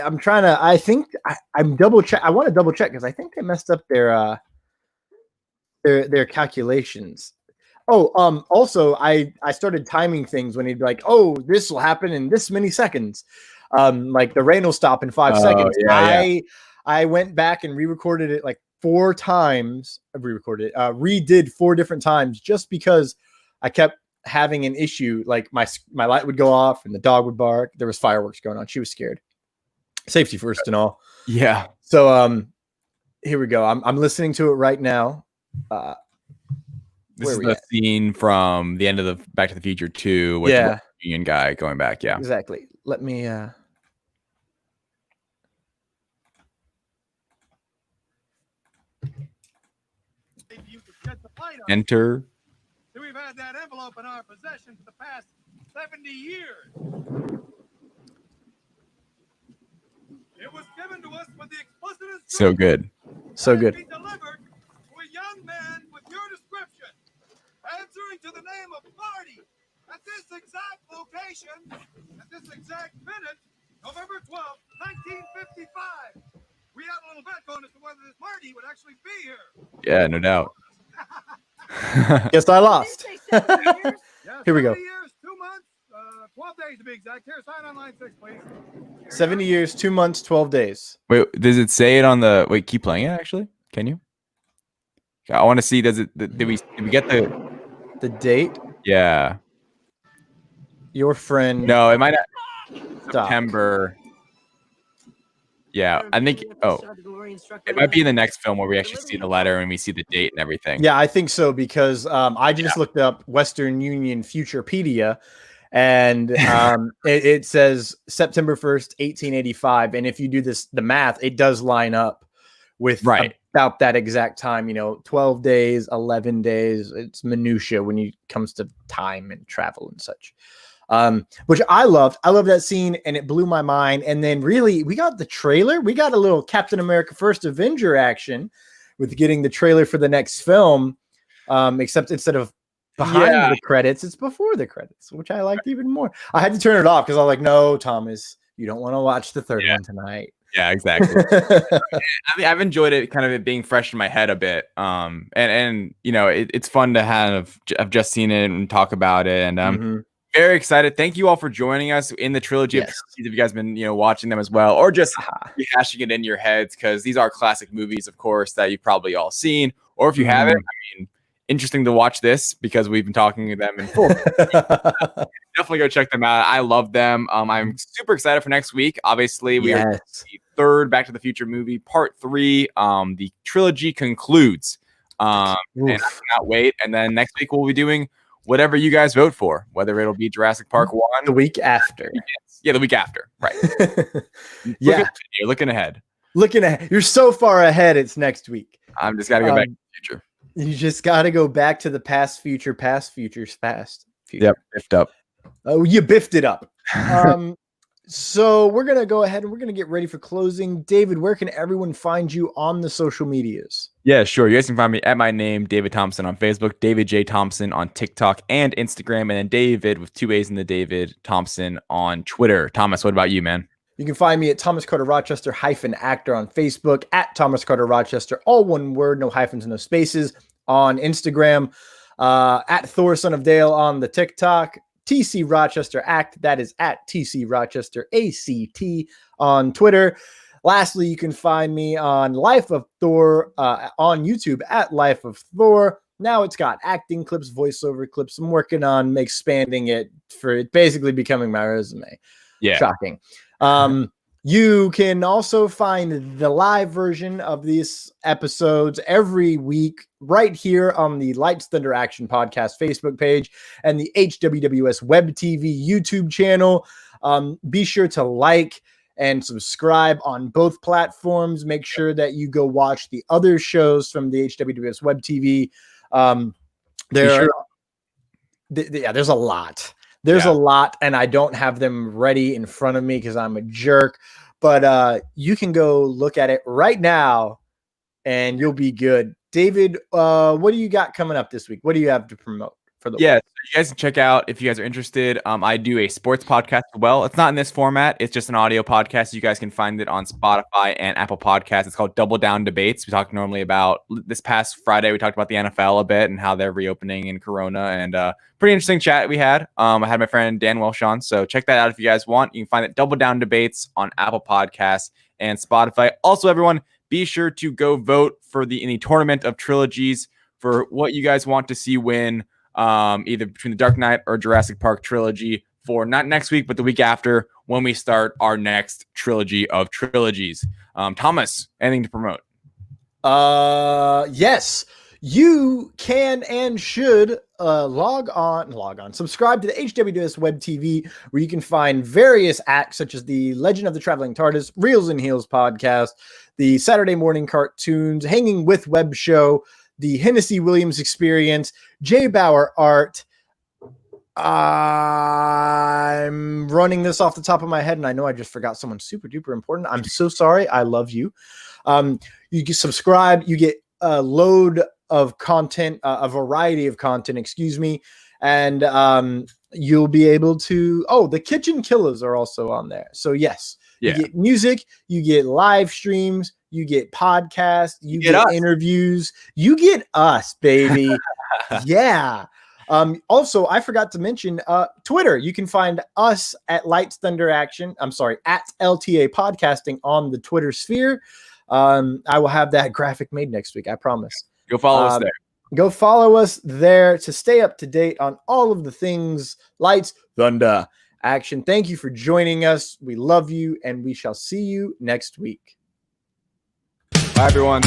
I'm trying to. I think I'm double check. I want to double check because I think they messed up their calculations. Oh, also I started timing things when he'd be like, oh, this will happen in this many seconds. Like the rain will stop in 5 seconds. Yeah. I went back and re-recorded it like 4 times. I redid 4 different times just because I kept having an issue. Like my light would go off and the dog would bark. There was fireworks going on. She was scared. Safety first and all. Yeah. So here we go. I'm listening to it right now. This is the scene from the end of the Back to the Future 2 with the Union guy going back. Yeah, exactly. Let me enter. So we've had that envelope in our possession for the past 70 years. It was given to us with the explicit instruction. So good. So good. Be delivered to a young man with your description, answering to the name of Marty, at this exact location, at this exact minute, November 12th, 1955. We had a little bet going as to whether this Marty would actually be here. Yeah, no doubt. Guess I lost. Here we go. 70 years, 2 months, 12 days to be exact. Here, sign on line 6, please. 70 years, 2 months, 12 days. Wait, does it say it on the? Wait, keep playing it. Actually, can you? I want to see. Does it? Did we get the date? Yeah. Your friend. No, it might not. September. Yeah, I think. Oh, it might be in the next film where we actually see the letter and we see the date and everything. Yeah, I think so because I just looked up Western Union Futurepedia, and it says September 1st, 1885. And if you do the math, it does line up with about that exact time. 12 days, 11 days. It's minutia when it comes to time and travel and such. Which I loved. I love that scene, and it blew my mind. And then really, we got the trailer. We got a little Captain America First Avenger action with getting the trailer for the next film. Except instead of behind the credits, it's before the credits, which I liked even more. I had to turn it off because I was like, no, Thomas, you don't want to watch the third one tonight. Yeah, exactly. I mean, I've enjoyed it, kind of it being fresh in my head a bit. And it's fun to have just seen it and talk about it. And very excited. Thank you all for joining us in the Trilogy of Trilogies. If you guys have been, watching them as well, or just rehashing it in your heads, because these are classic movies, of course, that you've probably all seen. Or if you haven't, I mean, interesting to watch this because we've been talking to them in full. Definitely go check them out. I love them. I'm super excited for next week. Obviously, we are the third Back to the Future movie, part 3. The trilogy concludes. And I cannot wait. And then next week we'll be doing whatever you guys vote for, whether it'll be Jurassic Park 1. The week after. Yeah, the week after. Right. You're looking ahead. Looking ahead. You're so far ahead, it's next week. I'm just got to go back to the future. You just got to go back to the past, future, past, futures, past. Future. Yep, biffed up. Oh, you biffed it up. So we're going to go ahead and we're going to get ready for closing. David, where can everyone find you on the social medias? Yeah, sure. You guys can find me at my name, David Thompson, on Facebook, David J. Thompson on TikTok and Instagram, and then David with 2 A's in the David Thompson on Twitter. Thomas, what about you, man? You can find me at Thomas Carter Rochester -actor on Facebook, at Thomas Carter Rochester, all one word, no hyphens, no spaces, on Instagram, at Thor Son of Dale on the TikTok, TC Rochester Act, that is at TC Rochester ACT on Twitter. Lastly, you can find me on Life of Thor on YouTube at Life of Thor. Now it's got acting clips, voiceover clips. I'm working on expanding it for it basically becoming my resume. Yeah. Shocking. You can also find the live version of these episodes every week right here on the Lights, Thunder, Action Podcast Facebook page and the HWWS WebTV YouTube channel. Be sure to like and subscribe on both platforms. Make sure that you go watch the other shows from the HWWS WebTV. There's a lot. There's a lot, and I don't have them ready in front of me because I'm a jerk. But you can go look at it right now, and you'll be good. David, what do you got coming up this week? What do you have to promote? for the Yeah, so you guys can check out if you guys are interested. I do a sports podcast as well. It's not in this format. It's just an audio podcast. You guys can find it on Spotify and Apple Podcasts. It's called Double Down Debates. We talk normally about this past Friday. We talked about the NFL a bit and how they're reopening in Corona, and pretty interesting chat we had. I had my friend Dan Welsh on, so check that out if you guys want. You can find it Double Down Debates on Apple Podcasts and Spotify. Also, everyone, be sure to go vote for in the Tournament of Trilogies for what you guys want to see win. Either between the Dark Knight or Jurassic Park trilogy for not next week, but the week after when we start our next Trilogy of Trilogies. Thomas, anything to promote? Yes, you can and should subscribe to the HWWS WebTV, where you can find various acts such as the Legend of the Traveling Tardis, Reels and Heels podcast, the Saturday morning cartoons, Hanging with Web show, the Hennessy Williams Experience, JBauerArt. I'm running this off the top of my head, and I know I just forgot someone super duper important. I'm so sorry. I love you. You can subscribe. You get a load of content, a variety of content, excuse me. And you'll be able to, the Kitchen Killers are also on there. So yes, you get music, you get live streams, you get podcasts, you get interviews, you get us, baby. Yeah. Also, I forgot to mention Twitter. You can find us at Lights Thunder Action. I'm sorry, at LTA Podcasting on the Twitter sphere. I will have that graphic made next week, I promise. Go follow us there. Go follow us there to stay up to date on all of the things Lights Thunder Action. Thank you for joining us. We love you, and we shall see you next week. Bye, everyone.